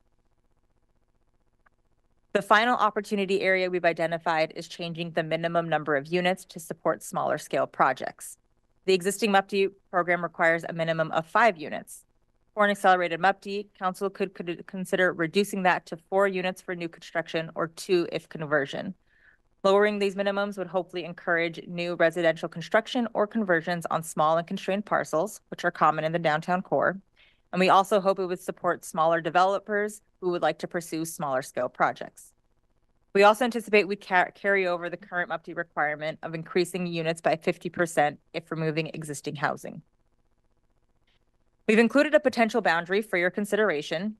The final opportunity area we've identified is changing the minimum number of units to support smaller scale projects. The existing MUPTE program requires a minimum of 5 units. For an accelerated MUPTE, council could consider reducing that to 4 units for new construction or 2 if conversion. Lowering these minimums would hopefully encourage new residential construction or conversions on small and constrained parcels, which are common in the downtown core. And we also hope it would support smaller developers who would like to pursue smaller scale projects. We also anticipate we'd carry over the current MUPTE requirement of increasing units by 50% if removing existing housing. We've included a potential boundary for your consideration.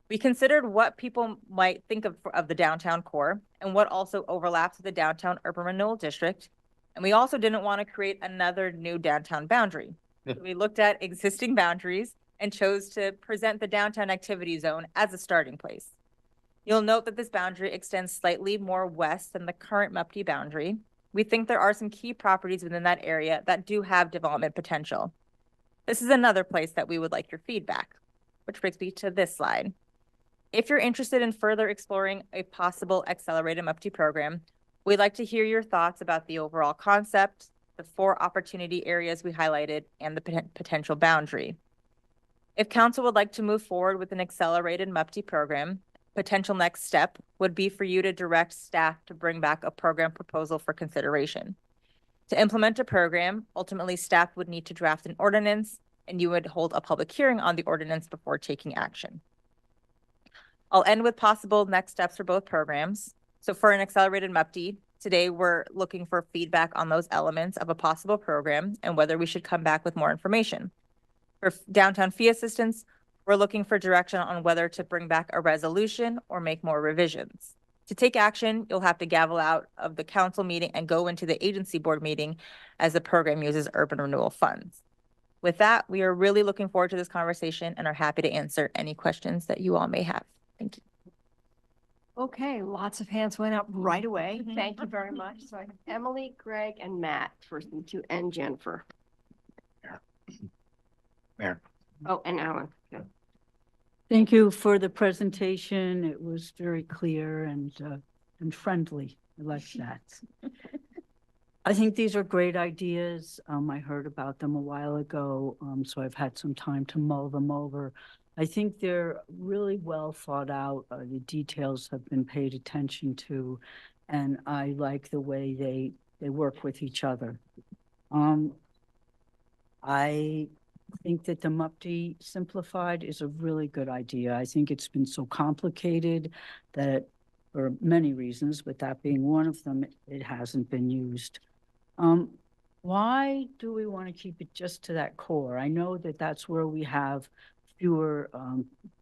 We considered what people might think of the downtown core and what also overlaps with the downtown urban renewal district. And we also didn't want to create another new downtown boundary. So we looked at existing boundaries and chose to present the downtown activity zone as a starting place. You'll note that this boundary extends slightly more west than the current MUPTE boundary. We think there are some key properties within that area that do have development potential. This is another place that we would like your feedback, which brings me to this slide. If you're interested in further exploring a possible accelerated MUPTE program, we'd like to hear your thoughts about the overall concept, the 4 opportunity areas we highlighted, and the potential boundary. If council would like to move forward with an accelerated MUPTE program, potential next step would be for you to direct staff to bring back a program proposal for consideration. To implement a program, ultimately staff would need to draft an ordinance, and you would hold a public hearing on the ordinance before taking action. I'll end with possible next steps for both programs. So for an accelerated MUPTE, today we're looking for feedback on those elements of a possible program and whether we should come back with more information. For downtown fee assistance, we're looking for direction on whether to bring back a resolution or make more revisions. To take action, you'll have to gavel out of the council meeting and go into the agency board meeting as the program uses urban renewal funds. With that, we are really looking forward to this conversation and are happy to answer any questions that you all may have. Thank you. Okay, lots of hands went up right away. Thank you very much. So I have Emily, Greg, and Matt first, and to and Jennifer. Mayor. Oh, and Alan. Yeah. Thank you for the presentation. It was very clear and friendly. I like that. I think these are great ideas. I heard about them a while ago, so I've had some time to mull them over. I think they're really well thought out. The details have been paid attention to, and I like the way they work with each other. I think that the MUPTE simplified is a really good idea. I think it's been so complicated that for many reasons, but that being one of them, it hasn't been used. Why do we want to keep it just to that core? I know that that's where we have fewer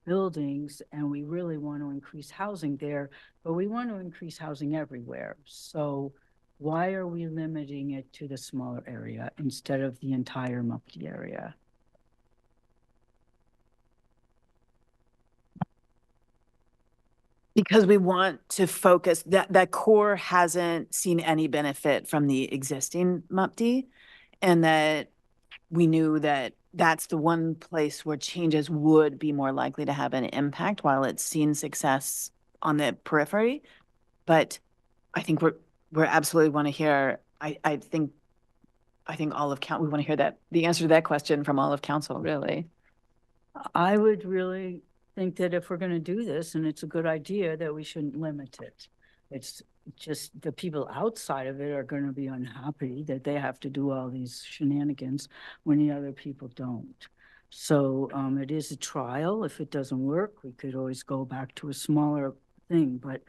buildings and we really want to increase housing there, but we want to increase housing everywhere. So why are we limiting it to the smaller area instead of the entire MUPTE area? Because we want to focus, that core hasn't seen any benefit from the existing MUPTE, and that we knew that that's the one place where changes would be more likely to have an impact while it's seen success on the periphery. But I think we're absolutely want to hear, I think all of we want to hear that, the answer to that question from all of council, really. I would really think that if we're going to do this and it's a good idea, that we shouldn't limit it. It's just the people outside of it are going to be unhappy that they have to do all these shenanigans when the other people don't. So it is a trial. If it doesn't work, we could always go back to a smaller thing, but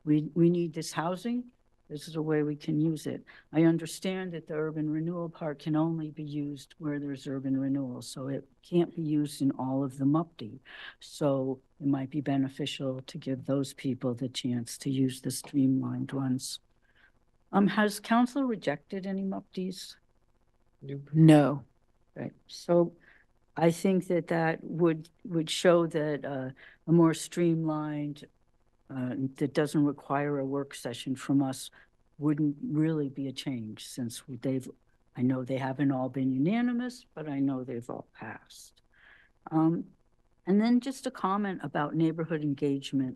we need this housing. This is a way we can use it. I understand that the urban renewal part can only be used where there's urban renewal, so it can't be used in all of the MUPTE. So it might be beneficial to give those people the chance to use the streamlined ones. Has council rejected any MUPTEs? No. Right. So I think that would show that a more streamlined that doesn't require a work session from us wouldn't really be a change, since I know they haven't all been unanimous, but I know they've all passed. And then just a comment about neighborhood engagement.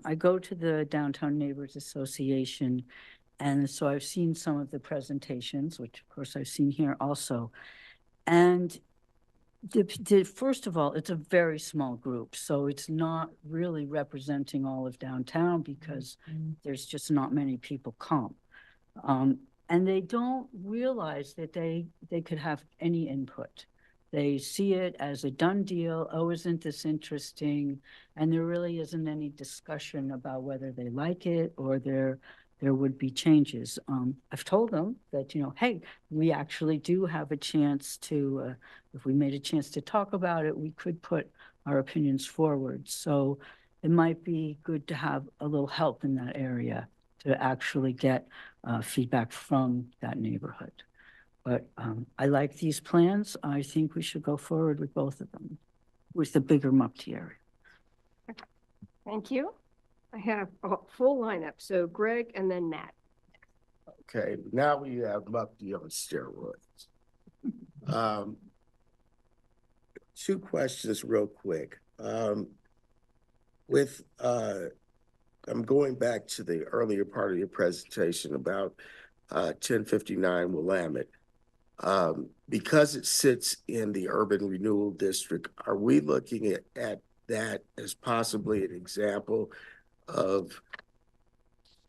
I go to the Downtown Neighbors Association, and so I've seen some of the presentations, which of course I've seen here also. And first of all, it's a very small group, so it's not really representing all of downtown because there's just not many people come. And they don't realize that they could have any input. They see it as a done deal. Oh, isn't this interesting? And there really isn't any discussion about whether they like it or there would be changes. I've told them that, hey, we actually do have a chance to, if we made a chance to talk about it, we could put our opinions forward. So it might be good to have a little help in that area to actually get feedback from that neighborhood. But I like these plans. I think we should go forward with both of them, with the bigger MUPTE area. Thank you. I have a full lineup. So Greg and then Matt. Okay, now we have MUPTE on steroids. 2 questions real quick. with, I'm going back to the earlier part of your presentation about 1059 Willamette. Because it sits in the urban renewal district, are we looking at that as possibly an example of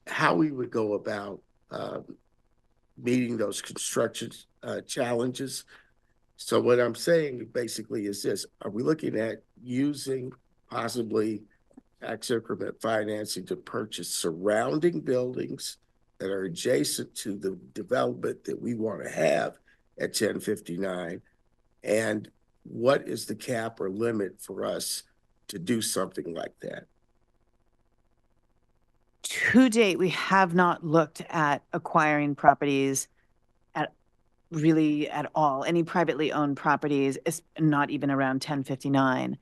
how we would go about meeting those construction challenges? So what I'm saying basically is this: are we looking at using possibly tax increment financing to purchase surrounding buildings that are adjacent to the development that we want to have at 1059? And what is the cap or limit for us to do something like that? To date, we have not looked at acquiring properties at all, any privately owned properties, not even around 1059.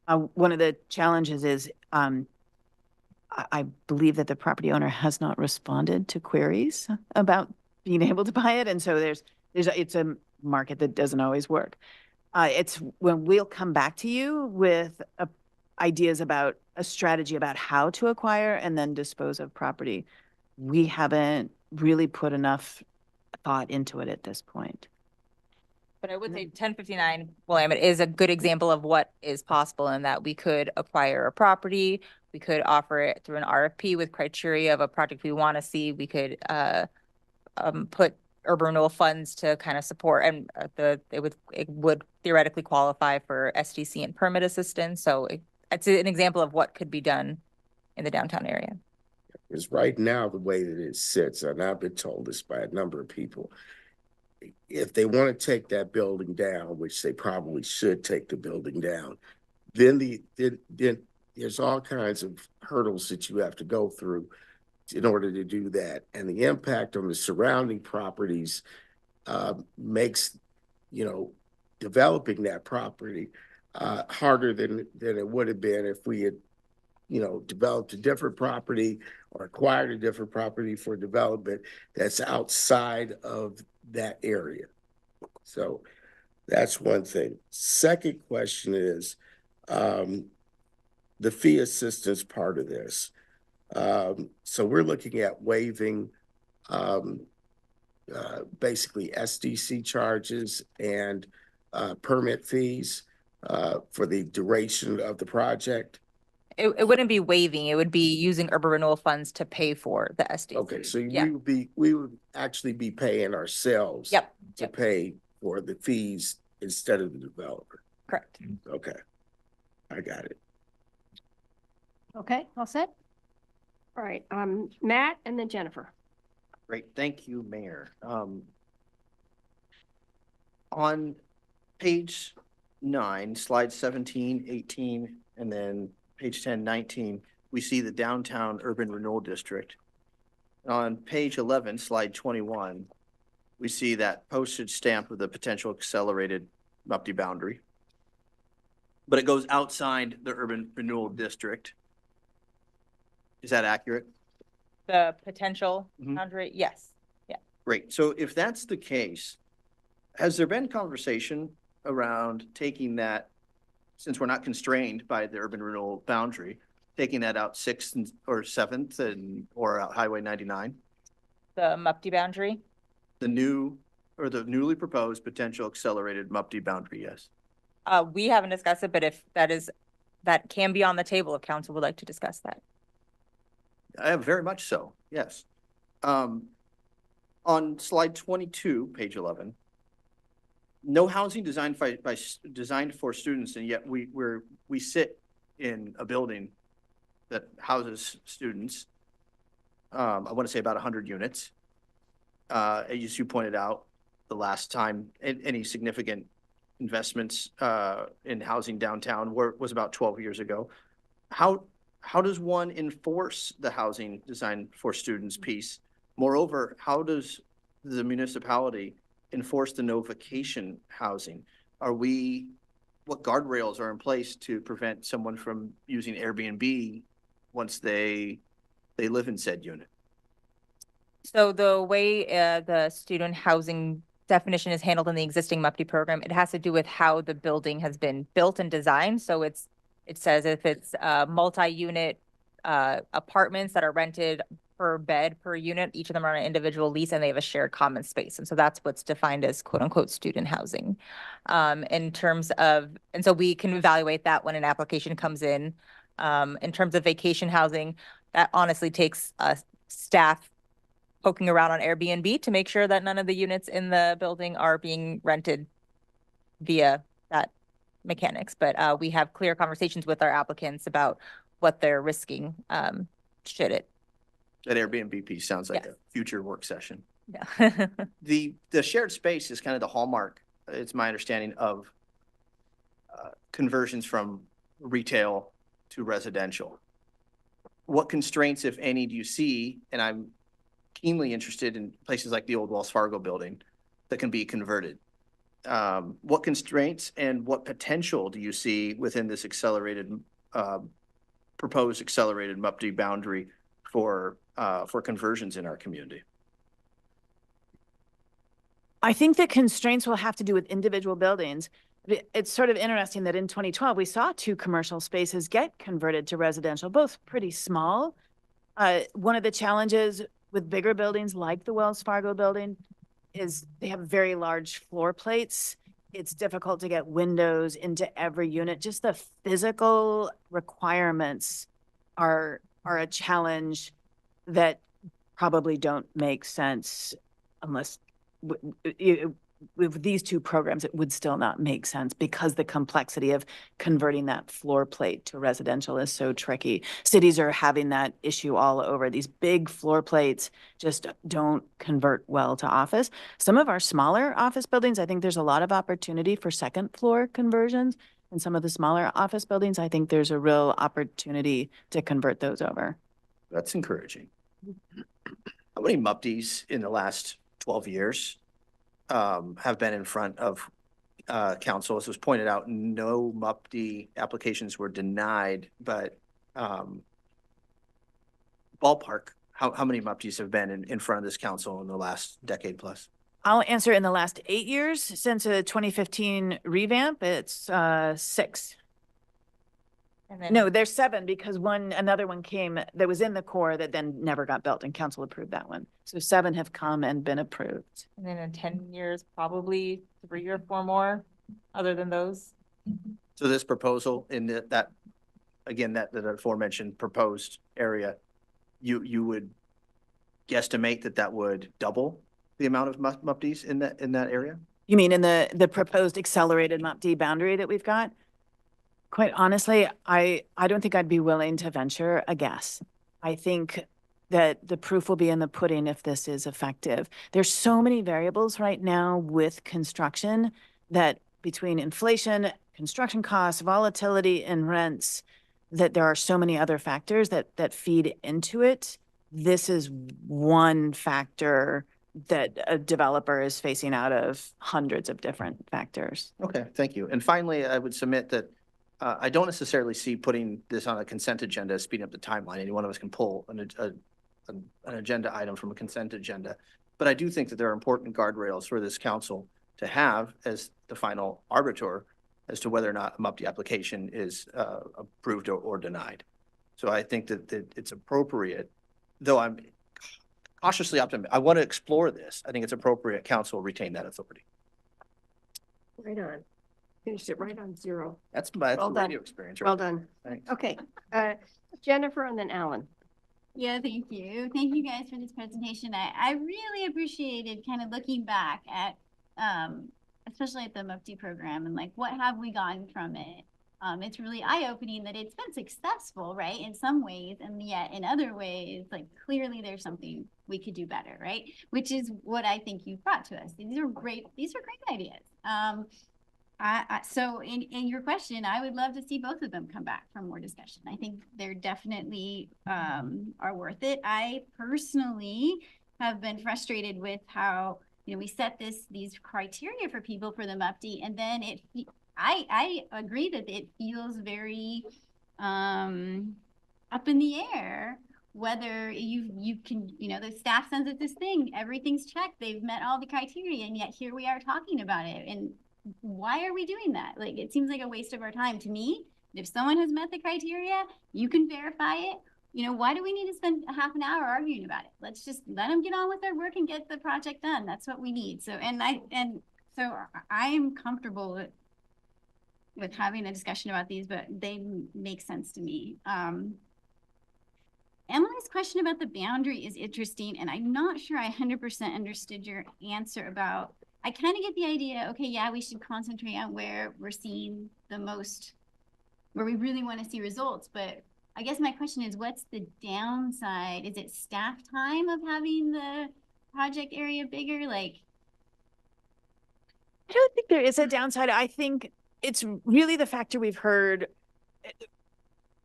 One of the challenges is I believe that the property owner has not responded to queries about being able to buy it. And so it's a market that doesn't always work. It's when we'll come back to you with ideas about a strategy about how to acquire and then dispose of property. We haven't really put enough thought into it at this point. But I would say 1059 Willamette is a good example of what is possible in that we could acquire a property, we could offer it through an RFP with criteria of a project we want to see. We could put urban renewal funds to kind of support, and it would theoretically qualify for SDC and permit assistance. So it's an example of what could be done in the downtown area. Because right now, the way that it sits, and I've been told this by a number of people, if they want to take that building down, which they probably should take the building down, then there's all kinds of hurdles that you have to go through in order to do that. And the impact on the surrounding properties makes, developing that property harder than it would have been if we had, developed a different property or acquired a different property for development that's outside of that area. So that's one thing. Second question is the fee assistance part of this. So we're looking at waiving basically SDC charges and permit fees for the duration of the project. It wouldn't be waiving, it would be using urban renewal funds to pay for the SDC. Okay, so Yeah. we would actually be paying ourselves to pay for the fees instead of the developer. Correct. Okay, I got it. Okay, all set? All right, Matt and then Jennifer. Great, thank you, Mayor. On page 9, slide 17, 18, and then page 10, 19, we see the downtown urban renewal district. On page 11, slide 21, we see that postage stamp of the potential accelerated MUPD boundary. But it goes outside the urban renewal district. Is that accurate? The potential Mhm. boundary, yes. Yeah. Great. So if that's the case, has there been conversation around taking that, since we're not constrained by the urban renewal boundary, taking that out 6th or 7th or out Highway 99? The MUPD boundary? The newly proposed potential accelerated MUPD boundary, yes. We haven't discussed it, but if that can be on the table if council would like to discuss that. Very much so, yes. On slide 22, page 11, no housing designed for students, and yet we sit in a building that houses students. I want to say about 100 units. As you pointed out, the last time any significant investments in housing downtown was about 12 years ago. How does one enforce the housing designed for students piece? Moreover, how does the municipality enforce the no vacation housing? What guardrails are in place to prevent someone from using Airbnb once they live in said unit? So the way the student housing definition is handled in the existing MUPD program, it has to do with how the building has been built and designed. So it's it says if it's multi-unit apartments that are rented per bed per unit, each of them are on an individual lease and they have a shared common space. And so that's what's defined as quote unquote student housing. In terms of, and so we can evaluate that when an application comes in. In terms of vacation housing, that honestly takes staff poking around on Airbnb to make sure that none of the units in the building are being rented via that mechanics. But we have clear conversations with our applicants about what they're risking should it. That Airbnb piece sounds like Yes. a future work session. Yeah. The shared space is kind of the hallmark, it's my understanding, of conversions from retail to residential. What constraints, if any, do you see? And I'm keenly interested in places like the old Wells Fargo building that can be converted. What constraints and what potential do you see within this proposed accelerated MUPD boundary for conversions in our community? I think the constraints will have to do with individual buildings. It's sort of interesting that in 2012, we saw 2 commercial spaces get converted to residential, both pretty small. One of the challenges with bigger buildings like the Wells Fargo building is they have very large floor plates. It's difficult to get windows into every unit. Just the physical requirements are a challenge that probably don't make sense unless with these 2 programs, it would still not make sense because the complexity of converting that floor plate to residential is so tricky. Cities are having that issue all over. These big floor plates just don't convert well to office. Some of our smaller office buildings, I think there's a lot of opportunity for second floor conversions. And some of the smaller office buildings, I think there's a real opportunity to convert those over. That's encouraging. How many MUPDs in the last 12 years have been in front of council? As was pointed out, no MUPD applications were denied, but ballpark, how many MUPDs have been in front of this council in the last decade plus? I'll answer in the last 8 years since a 2015 revamp, it's 6. And then, No, there's 7 because another one came that was in the core that then never got built and council approved that one. So 7 have come and been approved. and then in 10 years, probably 3 or 4 more other than those. So this proposal in that aforementioned proposed area, you would guesstimate that would double the amount of MUPDs in that area? You mean in the proposed accelerated MUPD boundary that we've got? Quite honestly, I don't think I'd be willing to venture a guess. I think that the proof will be in the pudding if this is effective. There's so many variables right now with construction that between inflation, construction costs, volatility in rents, that there are so many other factors that feed into it. This is one factor that a developer is facing out of hundreds of different factors. Okay, thank you. And finally, I would submit that I don't necessarily see putting this on a consent agenda as speeding up the timeline. Any one of us can pull an agenda item from a consent agenda. But I do think that there are important guardrails for this council to have as the final arbiter as to whether or not a MUPD application is approved or denied. So I think that it's appropriate, though I'm cautiously optimistic. I want to explore this. I think it's appropriate council retain that authority. Right on. Finished it right on 0. That's my Well done. radio experience. Right Well there. done. Thanks. Okay, Jennifer and then Alan. Yeah, thank you. Thank you guys for this presentation. I really appreciated kind of looking back at, especially at the MUPD program and like, what have we gotten from it? It's really eye-opening that it's been successful, right? In some ways, and yet in other ways, like clearly there's something we could do better, right? Which is what I think you've brought to us. These are great ideas. So in your question, I would love to see both of them come back for more discussion. I think they're definitely are worth it. I personally have been frustrated with how, we set these criteria for people for the MUPD, and then I agree that it feels very up in the air whether you can, the staff sends it this thing, everything's checked, they've met all the criteria, and yet here we are talking about it. And why are we doing that? Like, it seems like a waste of our time to me. If someone has met the criteria, you can verify it. You know, why do we need to spend a half an hour arguing about it? Let's just let them get on with their work and get the project done. That's what we need. So, so I am comfortable with having a discussion about these, but they make sense to me. Emily's question about the boundary is interesting, and I'm not sure I 100% understood your answer about, I kind of get the idea, okay, yeah, we should concentrate on where we're seeing the most, where we really want to see results, but I guess my question is, what's the downside? Is it staff time of having the project area bigger? Like, I don't think there is a downside. I think it's really the factor we've heard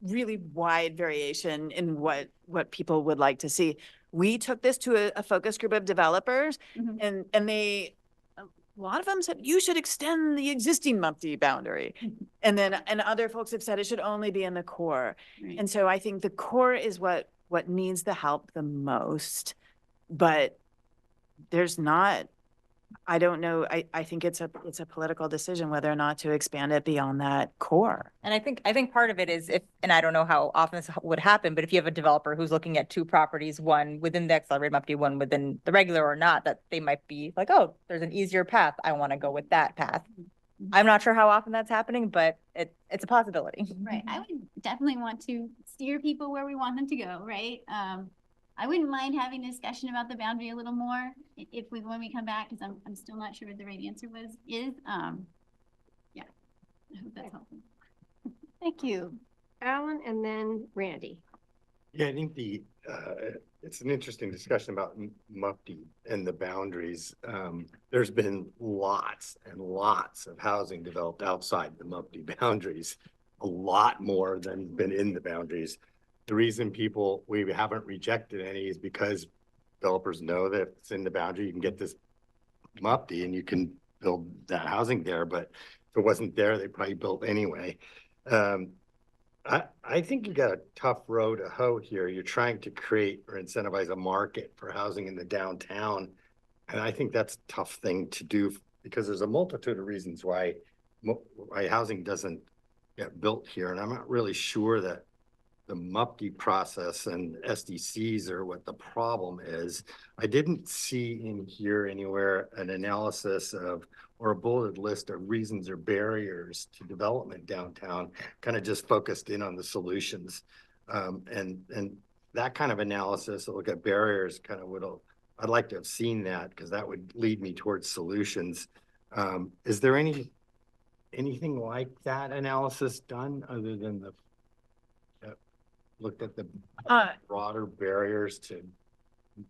really wide variation in what people would like to see. We took this to a focus group of developers and they, a lot of them said, you should extend the existing MUFD boundary. And other folks have said it should only be in the core. right. And so I think the core is what needs the help the most, but there's not, I don't know. I think it's a political decision whether or not to expand it beyond that core. And I think part of it is and I don't know how often this would happen, but if you have a developer who's looking at two properties, one within the accelerated MUFD, one within the regular or not, that they might be like, oh, there's an easier path. I want to go with that path. I'm not sure how often that's happening, but it's a possibility. Right. I would definitely want to steer people where we want them to go, right? I wouldn't mind having a discussion about the boundary a little more when we come back, because I'm still not sure what the right answer is. Yeah, I hope that's helpful. Thank you, Alan, and then Randy. Yeah, I think it's an interesting discussion about MUFD and the boundaries. There's been lots and lots of housing developed outside the MUFD boundaries, a lot more than been in the boundaries. The reason we haven't rejected any is because developers know that if it's in the boundary, you can get this MUFD and you can build that housing there. But if it wasn't there, they probably built anyway. I think you got a tough row to hoe here. You're trying to create or incentivize a market for housing in the downtown. And I think that's a tough thing to do because there's a multitude of reasons why housing doesn't get built here. And I'm not really sure that the MUFD process and SDCs are what the problem is. I didn't see in here anywhere an analysis of or a bulleted list of reasons or barriers to development downtown, kind of just focused in on the solutions. And that kind of analysis, look at barriers, kind of I'd like to have seen that because that would lead me towards solutions. Is there anything like that analysis done other than looked at the broader barriers to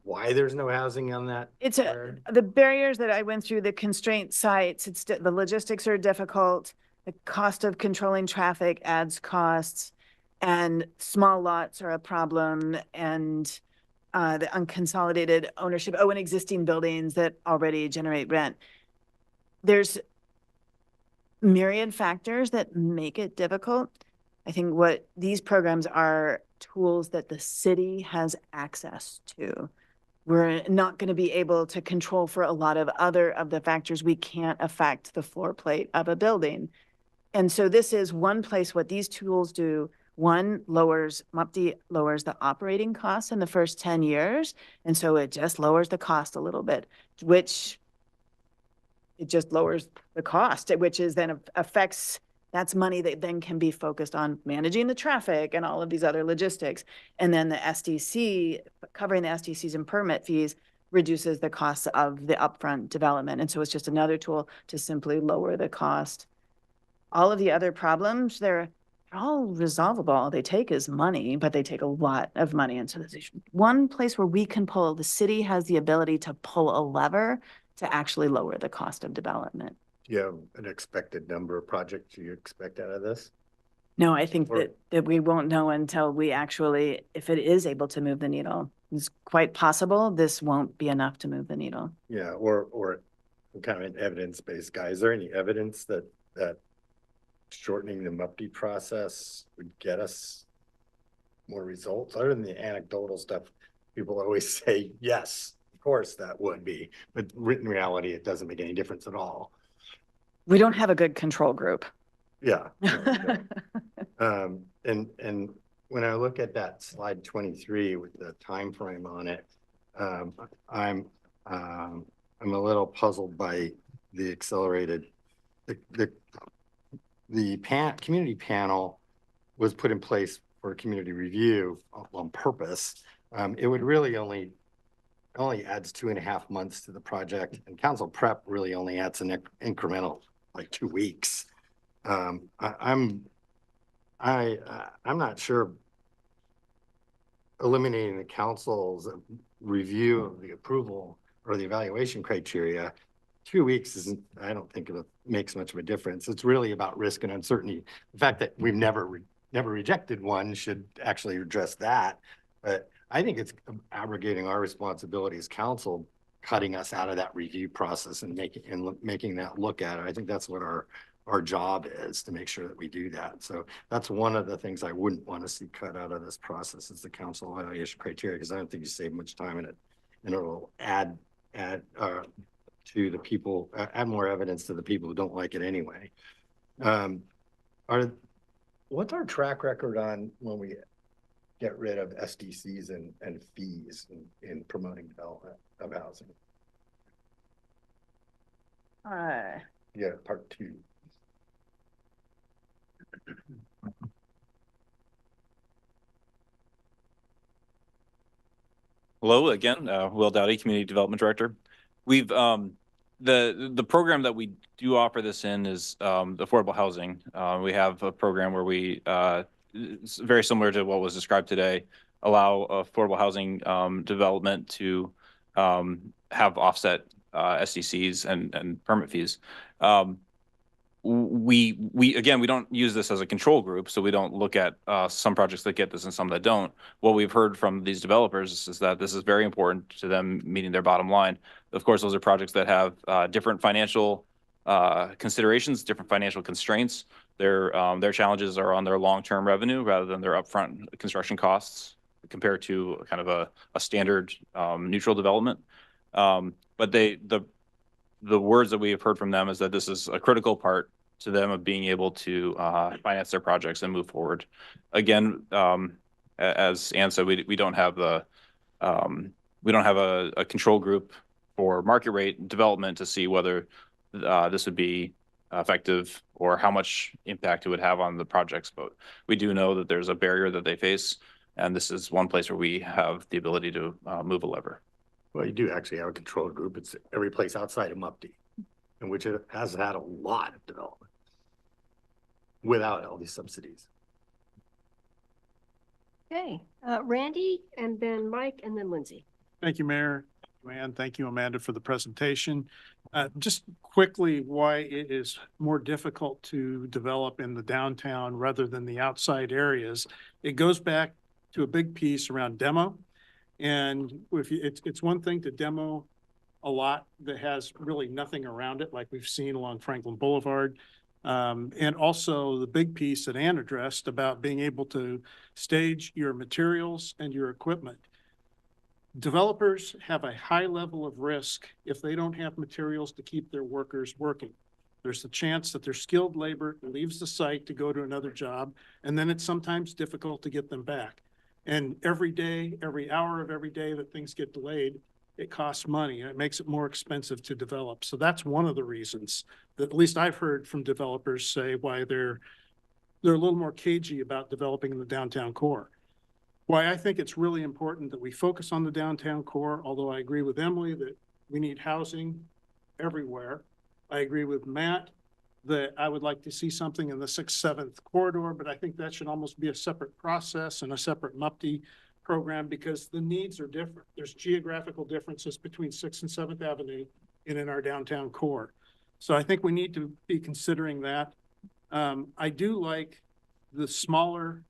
why there's no housing on that? The barriers that I went through, the constraint sites, the logistics are difficult. The cost of controlling traffic adds costs, and small lots are a problem, and the unconsolidated ownership, and existing buildings that already generate rent. There's myriad factors that make it difficult. I think what these programs are tools that the city has access to. We're not going to be able to control for a lot of the factors. We can't affect the floor plate of a building. And so this is one place what these tools do. One, MUFD lowers the operating costs in the first 10 years. And so it just lowers the cost a little bit, which it just lowers the cost, which is then affects. That's money that then can be focused on managing the traffic and all of these other logistics. And then the SDC, covering the SDCs and permit fees, reduces the costs of the upfront development. And so it's just another tool to simply lower the cost. All of the other problems, they're all resolvable. All they take is money, but they take a lot of money. And so there's one place where we can pull, the city has the ability to pull a lever to actually lower the cost of development. Do you have an expected number of projects you expect out of this? No, I think that we won't know until we actually, if it is able to move the needle. It's quite possible this won't be enough to move the needle. Yeah, or kind of an evidence-based guy. Is there any evidence that shortening the MUFD process would get us more results? Other than the anecdotal stuff, people always say, yes, of course that would be. But in reality, it doesn't make any difference at all. We don't have a good control group. Yeah. And when I look at that slide 23 with the time frame on it, I'm a little puzzled by the accelerated, community panel was put in place for community review on purpose. It would really only adds 2.5 months to the project, and council prep really only adds an incremental like 2 weeks. I'm not sure eliminating the council's review of the approval or the evaluation criteria. 2 weeks isn't, I don't think it makes much of a difference. It's really about risk and uncertainty. The fact that we've never rejected one should actually address that. But I think it's abrogating our responsibility as council, cutting us out of that review process and making that look at it. I think that's what our job is, to make sure that we do that. So that's one of the things I wouldn't want to see cut out of this process, is the council evaluation criteria, because I don't think you save much time in it, and it will add to the people, add more evidence to the people who don't like it anyway. What's our track record on when we get rid of SDCs and fees in promoting development of housing? Yeah, part 2. Hello again, Will Dowdy, Community Development Director. We've the program that we do offer this in is affordable housing. We have a program where we it's very similar to what was described today, allow affordable housing development to have offset SDCs and permit fees. We again, we don't use this as a control group, so we don't look at some projects that get this and some that don't. What we've heard from these developers is that this is very important to them meeting their bottom line. Of course, those are projects that have different financial considerations, different financial constraints. Their challenges are on their long-term revenue rather than their upfront construction costs, compared to kind of a standard neutral development. But the words that we have heard from them is that this is a critical part to them of being able to finance their projects and move forward. Again, as Ann said, we don't have a control group for market rate development to see whether this would be effective or how much impact it would have on the projects. But we do know that there's a barrier that they face, and this is one place where we have the ability to move a lever. Well, you do actually have a control group. It's every place outside of MUPD, in which it has had a lot of development without all these subsidies. Okay, Randy, and then Mike, and then Lindsay. Thank you, Mayor. And thank you, Amanda, for the presentation. Just quickly, why it is more difficult to develop in the downtown rather than the outside areas. It goes back to a big piece around demo. And it's one thing to demo a lot that has really nothing around it, like we've seen along Franklin Boulevard. And also the big piece that Ann addressed about being able to stage your materials and your equipment. Developers have a high level of risk if they don't have materials to keep their workers working. There's the chance that their skilled labor leaves the site to go to another job, and then it's sometimes difficult to get them back. And every day, every hour of every day that things get delayed, it costs money and it makes it more expensive to develop. So that's one of the reasons that at least I've heard from developers say why they're a little more cagey about developing in the downtown core. Why I think it's really important that we focus on the downtown core, although I agree with Emily that we need housing everywhere. I agree with Matt that I would like to see something in the 6th, 7th corridor, but I think that should almost be a separate process and a separate MUPD program, because the needs are different. There's geographical differences between 6th and 7th Avenue and in our downtown core. So I think we need to be considering that. I do like the smaller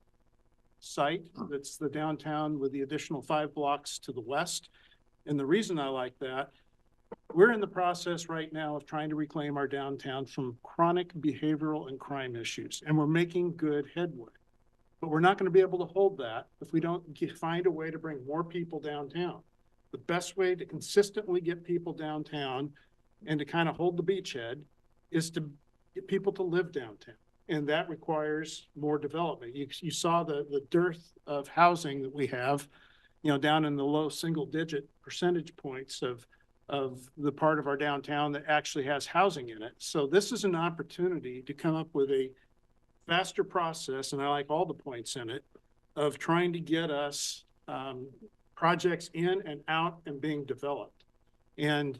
site that's the downtown with the additional 5 blocks to the west. And the reason I like that, we're in the process right now of trying to reclaim our downtown from chronic behavioral and crime issues, and we're making good headway. But we're not going to be able to hold that if we don't find a way to bring more people downtown. The best way to consistently get people downtown and to kind of hold the beachhead is to get people to live downtown. And that requires more development. You saw the dearth of housing that we have, down in the low single digit percentage points of the part of our downtown that actually has housing in it. So this is an opportunity to come up with a faster process, and I like all the points in it, of trying to get us projects in and out and being developed. And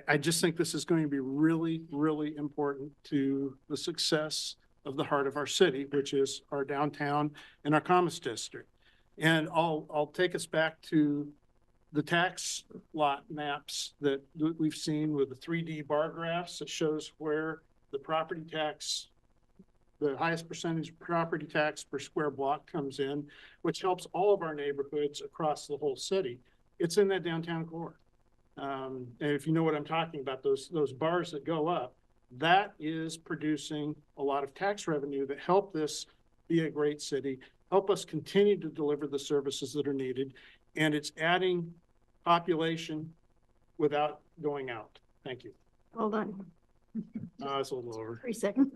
I just think this is going to be really, really important to the success of the heart of our city, which is our downtown and our commerce district. And I'll take us back to the tax lot maps that we've seen with the 3D bar graphs that shows where the property tax, the highest percentage of property tax per square block comes in, which helps all of our neighborhoods across the whole city. It's in that downtown core. And if you know what I'm talking about, those bars that go up, that is producing a lot of tax revenue that help this be a great city, help us continue to deliver the services that are needed, and it's adding population without going out. Thank you. Hold on. It's a little over. 3 seconds.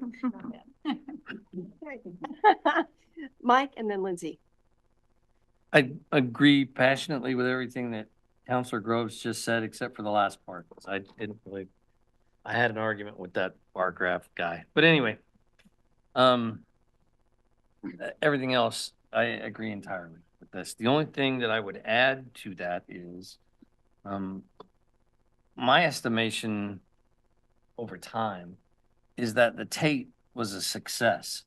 Mike and then Lindsay. I agree passionately with everything that Counselor Groves just said, except for the last part. I didn't really, I had an argument with that bar graph guy. But anyway, everything else, I agree entirely with this. The only thing that I would add to that is, my estimation over time is that the Tate was a success,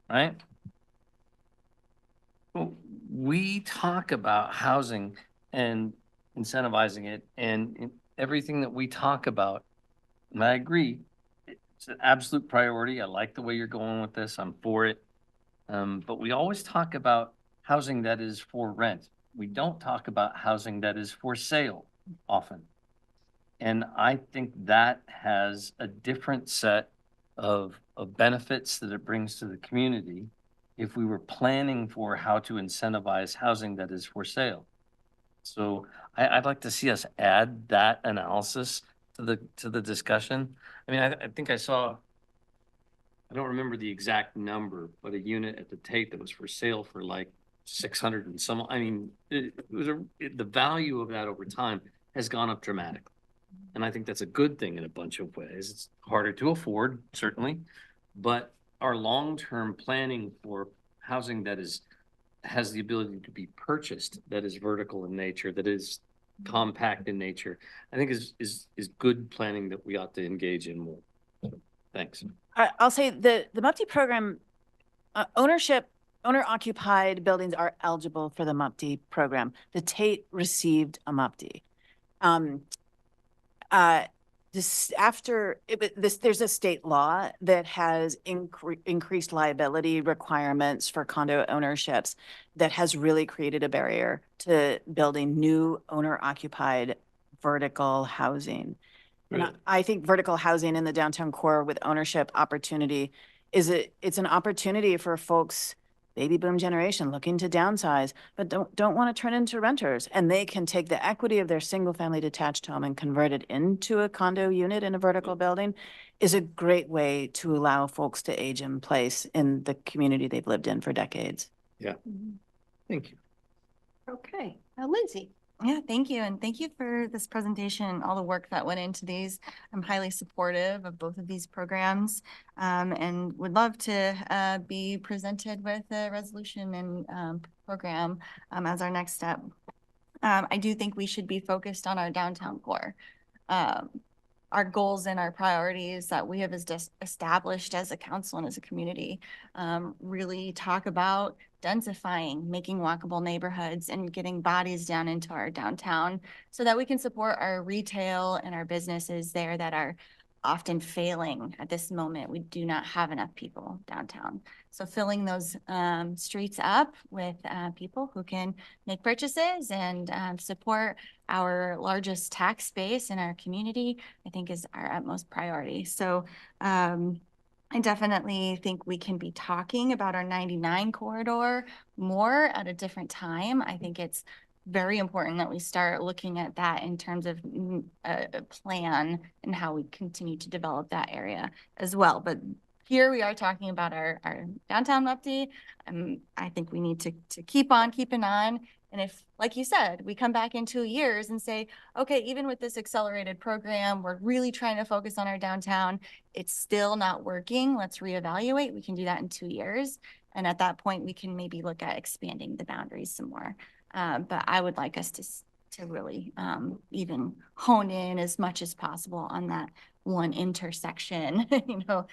right? Well, we talk about housing and incentivizing it, and in everything that we talk about, and I agree, it's an absolute priority. I like the way you're going with this. I'm for it. But we always talk about housing that is for rent. We don't talk about housing that is for sale often. And I think that has a different set of benefits that it brings to the community if we were planning for how to incentivize housing that is for sale. So I'd like to see us add that analysis to the discussion. I mean, I think I saw, I don't remember the exact number, but a unit at the Tate that was for sale for like 600 and some, I mean, the value of that over time has gone up dramatically. And I think that's a good thing in a bunch of ways. It's harder to afford, certainly, but our long-term planning for housing that has the ability to be purchased, that is vertical in nature, that is compact in nature, I think is good planning that we ought to engage in more. Thanks. I'll say the MUPTI program, owner-occupied buildings are eligible for the MUPTI program. The Tate received a MUPTI. There's a state law that has increased liability requirements for condo ownerships that has really created a barrier to building new owner-occupied vertical housing. Really? And I think vertical housing in the downtown core with ownership opportunity it's an opportunity for folks, baby boom generation, looking to downsize, but don't want to turn into renters. And they can take the equity of their single family detached home and convert it into a condo unit in a vertical building is a great way to allow folks to age in place in the community they've lived in for decades. Yeah. Thank you. Okay, now Lindsay. Yeah, thank you. And thank you for this presentation and all the work that went into these. I'm highly supportive of both of these programs and would love to be presented with a resolution and program as our next step. I do think we should be focused on our downtown core. Our goals and our priorities that we have established as a council and as a community really talk about densifying, making walkable neighborhoods and getting bodies down into our downtown so that we can support our retail and our businesses there that are often failing at this moment. We do not have enough people downtown. So filling those streets up with people who can make purchases and support our largest tax base in our community, I think is our utmost priority. So I definitely think we can be talking about our 99 corridor more at a different time. I think it's very important that we start looking at that in terms of a plan and how we continue to develop that area as well. But here we are talking about our downtown Mupti. I think we need to keep on keeping on. And if, like you said, we come back in 2 years and say, okay, even with this accelerated program, we're really trying to focus on our downtown. It's still not working. Let's reevaluate. We can do that in 2 years. And at that point, we can maybe look at expanding the boundaries some more. But I would like us to really even hone in as much as possible on that one intersection, you know.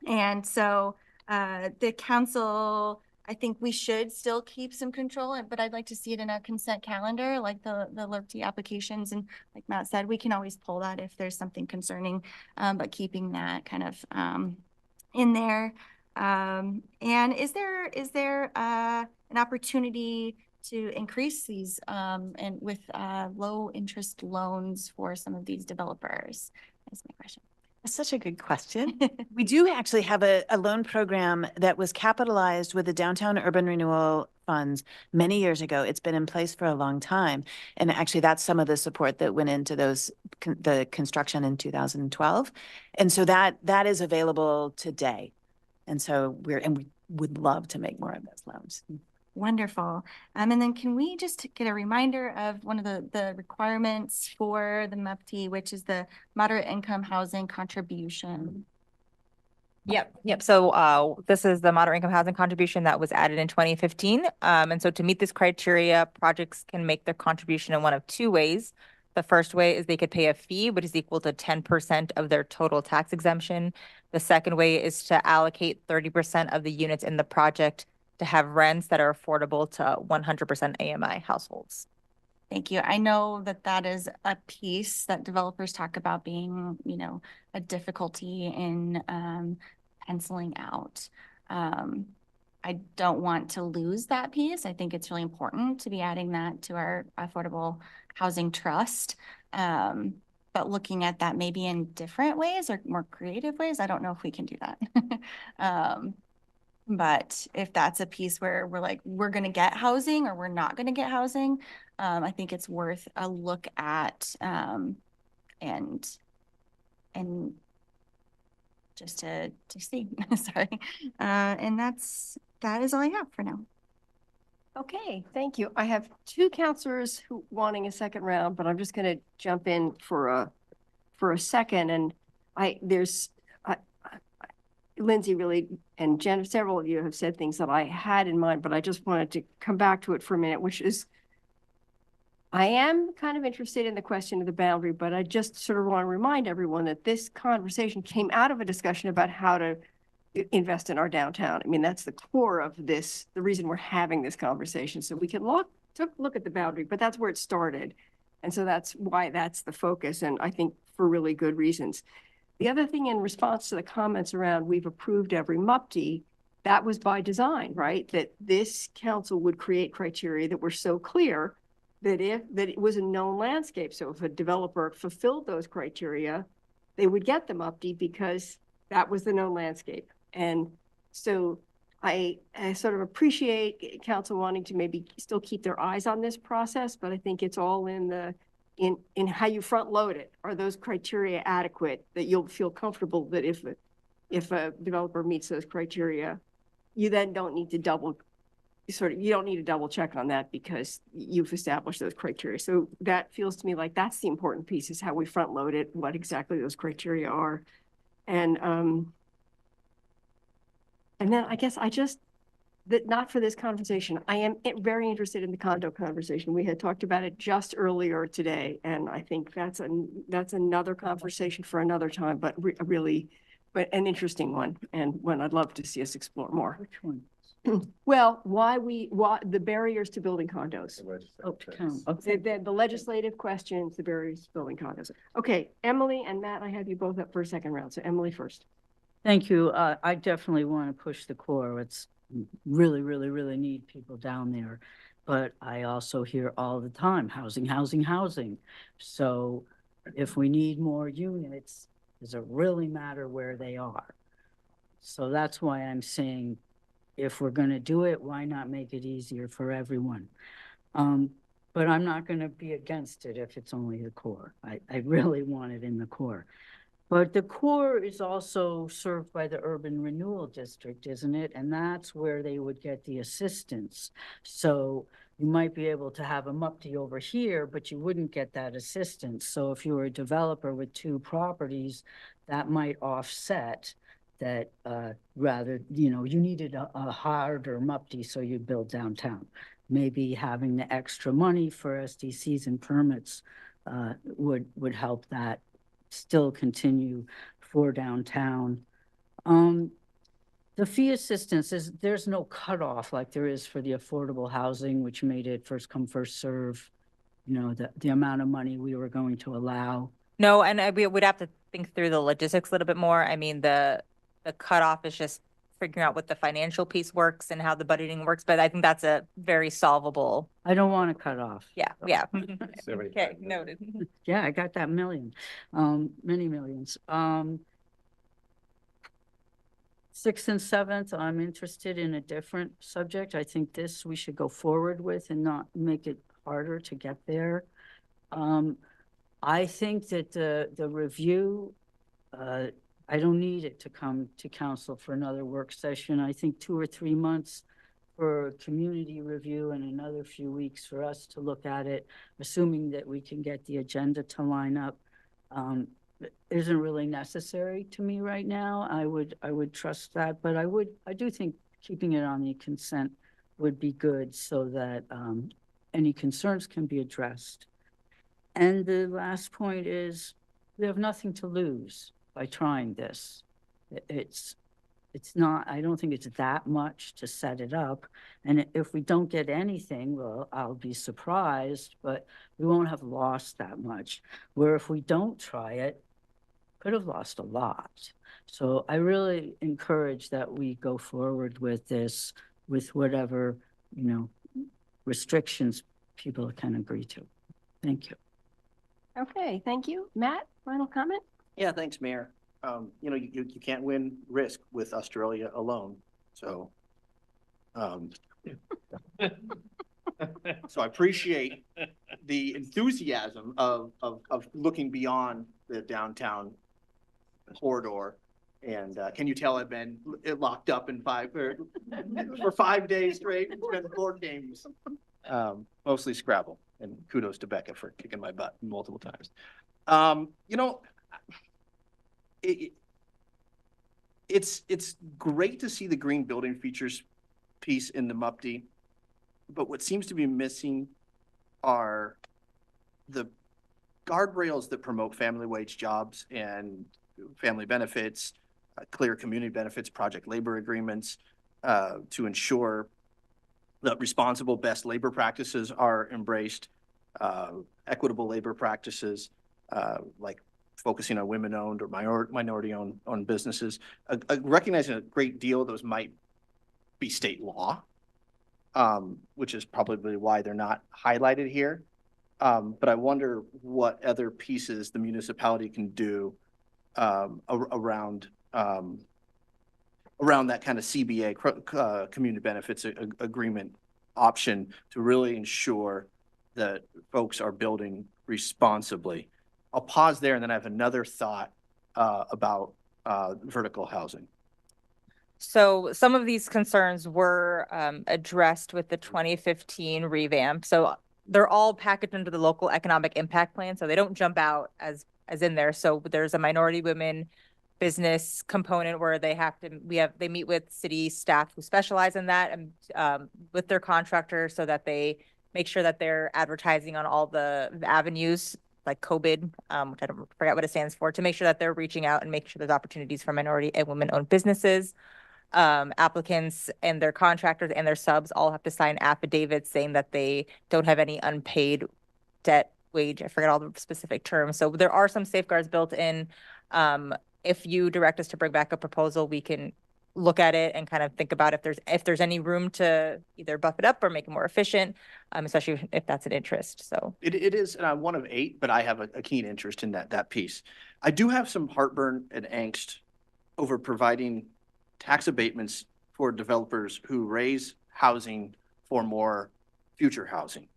And so the council, I think we should still keep some control, but I'd like to see it in a consent calendar, like the LRT applications. And like Matt said, we can always pull that if there's something concerning, but keeping that kind of in there. And is there an opportunity to increase these and with low interest loans for some of these developers? That's my question. That's such a good question. We do actually have a loan program that was capitalized with the Downtown Urban Renewal Funds many years ago. It's been in place for a long time. And actually that's some of the support that went into the construction in 2012. And so that is available today. And so we would love to make more of those loans. Wonderful. And then can we just get a reminder of one of the requirements for the MUFT, which is the moderate income housing contribution? Yep. So this is the moderate income housing contribution that was added in 2015. And so to meet this criteria, projects can make their contribution in one of 2 ways. The first way is they could pay a fee, which is equal to 10% of their total tax exemption. The second way is to allocate 30% of the units in the project to have rents that are affordable to 100% AMI households. Thank you. I know that is a piece that developers talk about being, you know, a difficulty in penciling out. I don't want to lose that piece. I think it's really important to be adding that to our affordable housing trust. But looking at that maybe in different ways or more creative ways, I don't know if we can do that. But if that's a piece where we're like, we're going to get housing or we're not going to get housing, I think it's worth a look at and just to see. Sorry. And that is all I have for now. Okay, thank you. I have 2 counselors who wanting a second round, but I'm just going to jump in for a second. And Lindsay really, and Jen, several of you have said things that I had in mind, but I just wanted to come back to it for a minute, which is, I am kind of interested in the question of the boundary, but I just sort of want to remind everyone that this conversation came out of a discussion about how to invest in our downtown. I mean, that's the core of this, the reason we're having this conversation. So we can look at the boundary, but that's where it started. And so that's why that's the focus. And I think for really good reasons. The other thing in response to the comments around we've approved every MUPTI, that was by design, right? That this council would create criteria that were so clear that it was a known landscape. So if a developer fulfilled those criteria, they would get the MUPTI because that was the known landscape. And so I sort of appreciate council wanting to maybe still keep their eyes on this process, but I think it's all in how you front load it. Are those criteria adequate that you'll feel comfortable that if a developer meets those criteria, you then don't need to double check on that because you've established those criteria. So that feels to me like that's the important piece, is how we front load it, what exactly those criteria are. And then I guess not for this conversation. I am very interested in the condo conversation. We had talked about it just earlier today, and I think that's another conversation for another time, but really an interesting one, and one I'd love to see us explore more. Which one? Well, why the barriers to building condos. The legislative questions, the barriers to building condos. Okay, Emily and Matt, I have you both up for a second round. So Emily first. Thank you. I definitely want to push the core. It's really, really, really need people down there. But I also hear all the time, housing, housing, housing. So if we need more units, does it really matter where they are? So that's why I'm saying, if we're going to do it, why not make it easier for everyone? But I'm not going to be against it if it's only the core. I really want it in the core. But the core is also served by the Urban Renewal District, isn't it? And that's where they would get the assistance. So you might be able to have a MUPTI over here, but you wouldn't get that assistance. So if you were a developer with two properties, that might offset that, rather, you needed a harder MUPTI, so you'd build downtown. Maybe having the extra money for SDCs and permits would help that still continue for downtown. The fee assistance there's no cutoff like there is for the affordable housing, which made it first come, first serve, the amount of money we were going to allow. No, and we would have to think through the logistics a little bit more. I mean, the cutoff is just figuring out what the financial piece works and how the budgeting works, but I think that's a very solvable. I don't want to cut off. Yeah. Okay, noted. Yeah, I got that million, many millions. 6th and 7th, I'm interested in a different subject. I think this we should go forward with and not make it harder to get there. I think that the review, I don't need it to come to council for another work session. I think 2 or 3 months for community review and another few weeks for us to look at it, assuming that we can get the agenda to line up, isn't really necessary to me right now. I would trust that, but I do think keeping it on the consent would be good so that any concerns can be addressed. And the last point is we have nothing to lose by trying this. It's not, I don't think it's that much to set it up. And if we don't get anything, well, I'll be surprised, but we won't have lost that much. Where if we don't try it, could have lost a lot. So I really encourage that we go forward with this with whatever, restrictions people can agree to. Thank you. Okay, thank you. Matt, final comment? Yeah, thanks, Mayor. You can't win risk with Australia alone. So, so I appreciate the enthusiasm of looking beyond the downtown corridor. And can you tell I've been locked up in for 5 days straight? It's been board games, mostly Scrabble. And kudos to Becca for kicking my butt multiple times. It's great to see the green building features piece in the MUPTI, but what seems to be missing are the guardrails that promote family wage jobs and family benefits, clear community benefits, project labor agreements, to ensure that responsible best labor practices are embraced, equitable labor practices, like focusing on women-owned or minority-owned businesses, recognizing a great deal of those might be state law, which is probably why they're not highlighted here. But I wonder what other pieces the municipality can do around that kind of CBA, community benefits agreement option to really ensure that folks are building responsibly. I'll pause there and then I have another thought about vertical housing. So some of these concerns were addressed with the 2015 revamp. So they're all packaged under the local economic impact plan. So they don't jump out as in there. So there's a minority women business component where they meet with city staff who specialize in that and with their contractor so that they make sure that they're advertising on all the avenues like COVID, which I don't forget what it stands for, to make sure that they're reaching out and making sure there's opportunities for minority and women-owned businesses. Applicants and their contractors and their subs all have to sign affidavits saying that they don't have any unpaid debt, wage, I forget all the specific terms. So there are some safeguards built in. If you direct us to bring back a proposal, we can look at it and kind of think about if there's any room to either buff it up or make it more efficient, especially if that's an interest. So it is one of 8, but I have a keen interest in that piece. I do have some heartburn and angst over providing tax abatements for developers who raise housing for more future housing.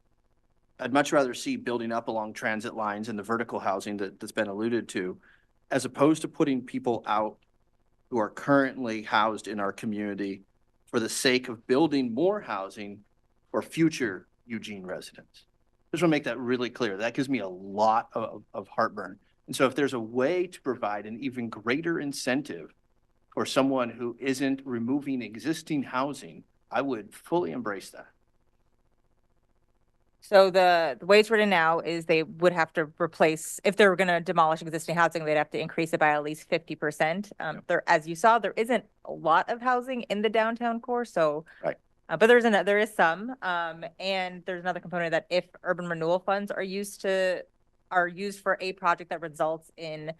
I'd much rather see building up along transit lines and the vertical housing that's been alluded to, as opposed to putting people out who are currently housed in our community for the sake of building more housing for future Eugene residents. Just want to make that really clear. That gives me a lot of heartburn. And so if there's a way to provide an even greater incentive for someone who isn't removing existing housing, I would fully embrace that. So the way it's written now is they would have to replace, if they were gonna demolish existing housing, they'd have to increase it by at least 50%. There, as you saw, there isn't a lot of housing in the downtown core, so. Right. But there is some, and there's another component that if urban renewal funds are used for a project that results in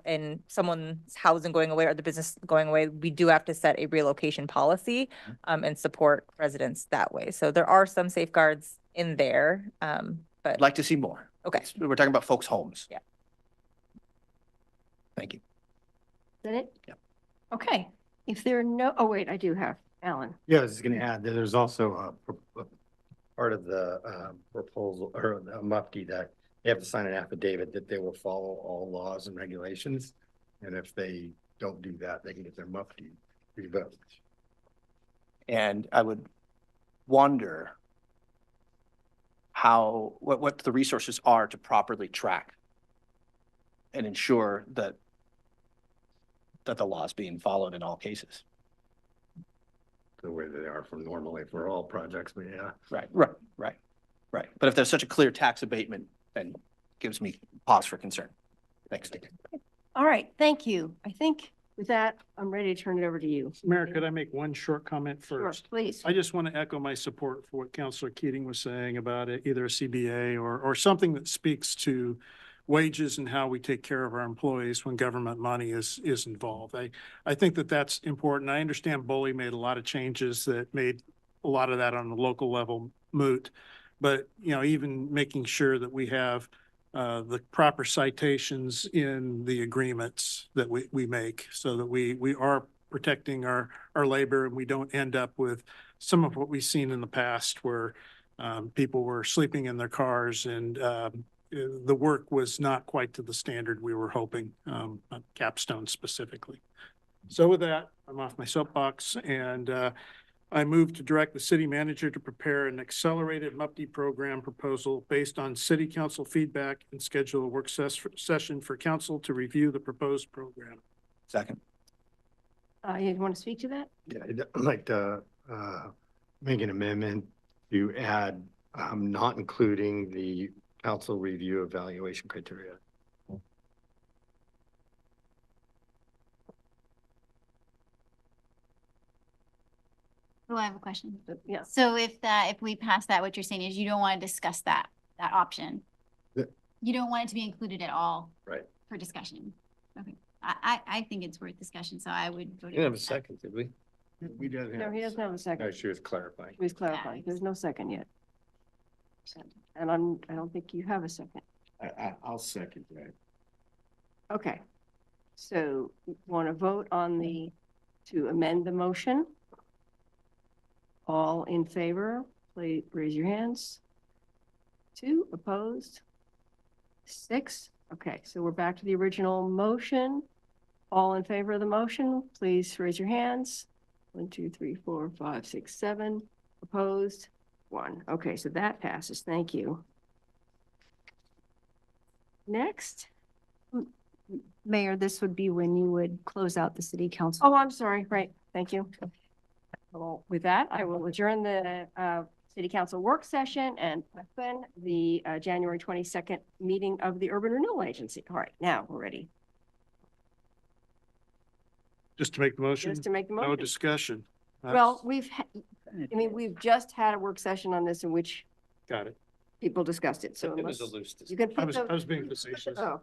in someone's housing going away or the business going away, we do have to set a relocation policy, and support residents that way. So there are some safeguards in there, but. I'd like to see more. Okay. We're talking about folks' homes. Yeah. Thank you. Is that it? Yep. Okay, if there are no, oh wait, I do have Alan. Yeah, I was just gonna add that there's also a part of the proposal or the MUFG that they have to sign an affidavit that they will follow all laws and regulations. And if they don't do that, they can get their MUFG revoked. And I would wonder what the resources are to properly track and ensure that the law is being followed in all cases. The way they are from normally for all projects, but yeah. Right. But if there's such a clear tax abatement, then it gives me pause for concern. Thanks, Dick. All right, thank you. I think with that, I'm ready to turn it over to you. Mayor, could I make one short comment Sure, first? please. I just want to echo my support for what Councilor Keating was saying about it, either a CBA or something that speaks to wages and how we take care of our employees when government money is involved. I think that that's important. I understand Boley made a lot of changes that made a lot of that on the local level moot. But, you know, even making sure that we have the proper citations in the agreements that we make so that we are protecting our labor and we don't end up with some of what we've seen in the past where people were sleeping in their cars and the work was not quite to the standard we were hoping, Capstone specifically. So with that, I'm off my soapbox and I move to direct the city manager to prepare an accelerated MUFG program proposal based on city council feedback and schedule a work session for council to review the proposed program. Second. You want to speak to that? Yeah, I'd like to make an amendment to add not including the council review evaluation criteria. Oh, I have a question. Yeah. So if we pass that, what you're saying is you don't want to discuss that option? Yeah. You don't want it to be included at all? Right. For discussion? Okay. I think it's worth discussion, so I would vote. We didn't have a against that. second, did we? We don't No, he doesn't have a second. No, she was clarifying. He was clarifying. There's no second yet. And I don't think you have a second. I'll second that. Okay. So want to vote on to amend the motion? All in favor, please raise your hands. 2 opposed. 6. Okay, so we're back to the original motion. All in favor of the motion, please raise your hands. 1, 2, 3, 4, 5, 6, 7. Opposed? 1. Okay, so that passes. Thank you. Next. Mayor, this would be when you would close out the city council. Oh, I'm sorry. Right. Thank you. Well, with that, I will adjourn the city council work session and open the January 22nd meeting of the Urban Renewal Agency. All right, now we're ready. Just to make the motion? Just to make the No motion. discussion. Well, we've just had a work session on this in which Got it. people discussed it. So It was a unless loose you can I put was the. being facetious. Oh.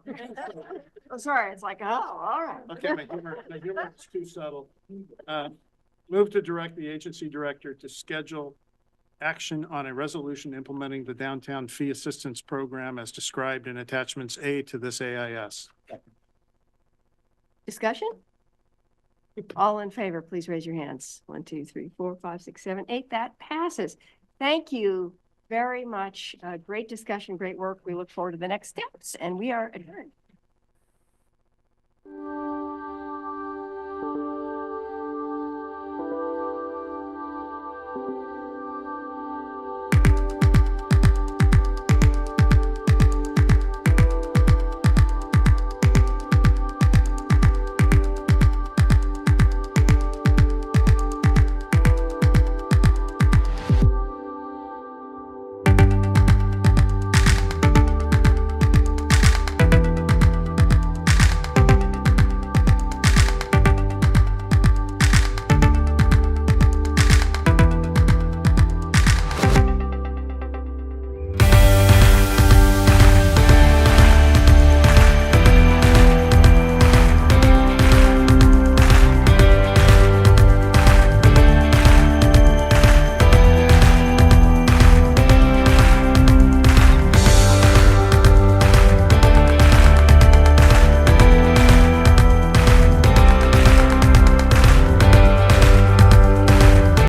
I'm sorry. It's like, oh, all right. Okay, my humor is too subtle. Move to direct the agency director to schedule action on a resolution implementing the downtown fee assistance program as described in attachments A to this AIS. Discussion? All in favor, please raise your hands. 1, 2, 3, 4, 5, 6, 7, 8. That passes. Thank you very much. Great discussion, great work. We look forward to the next steps and we are adjourned. you.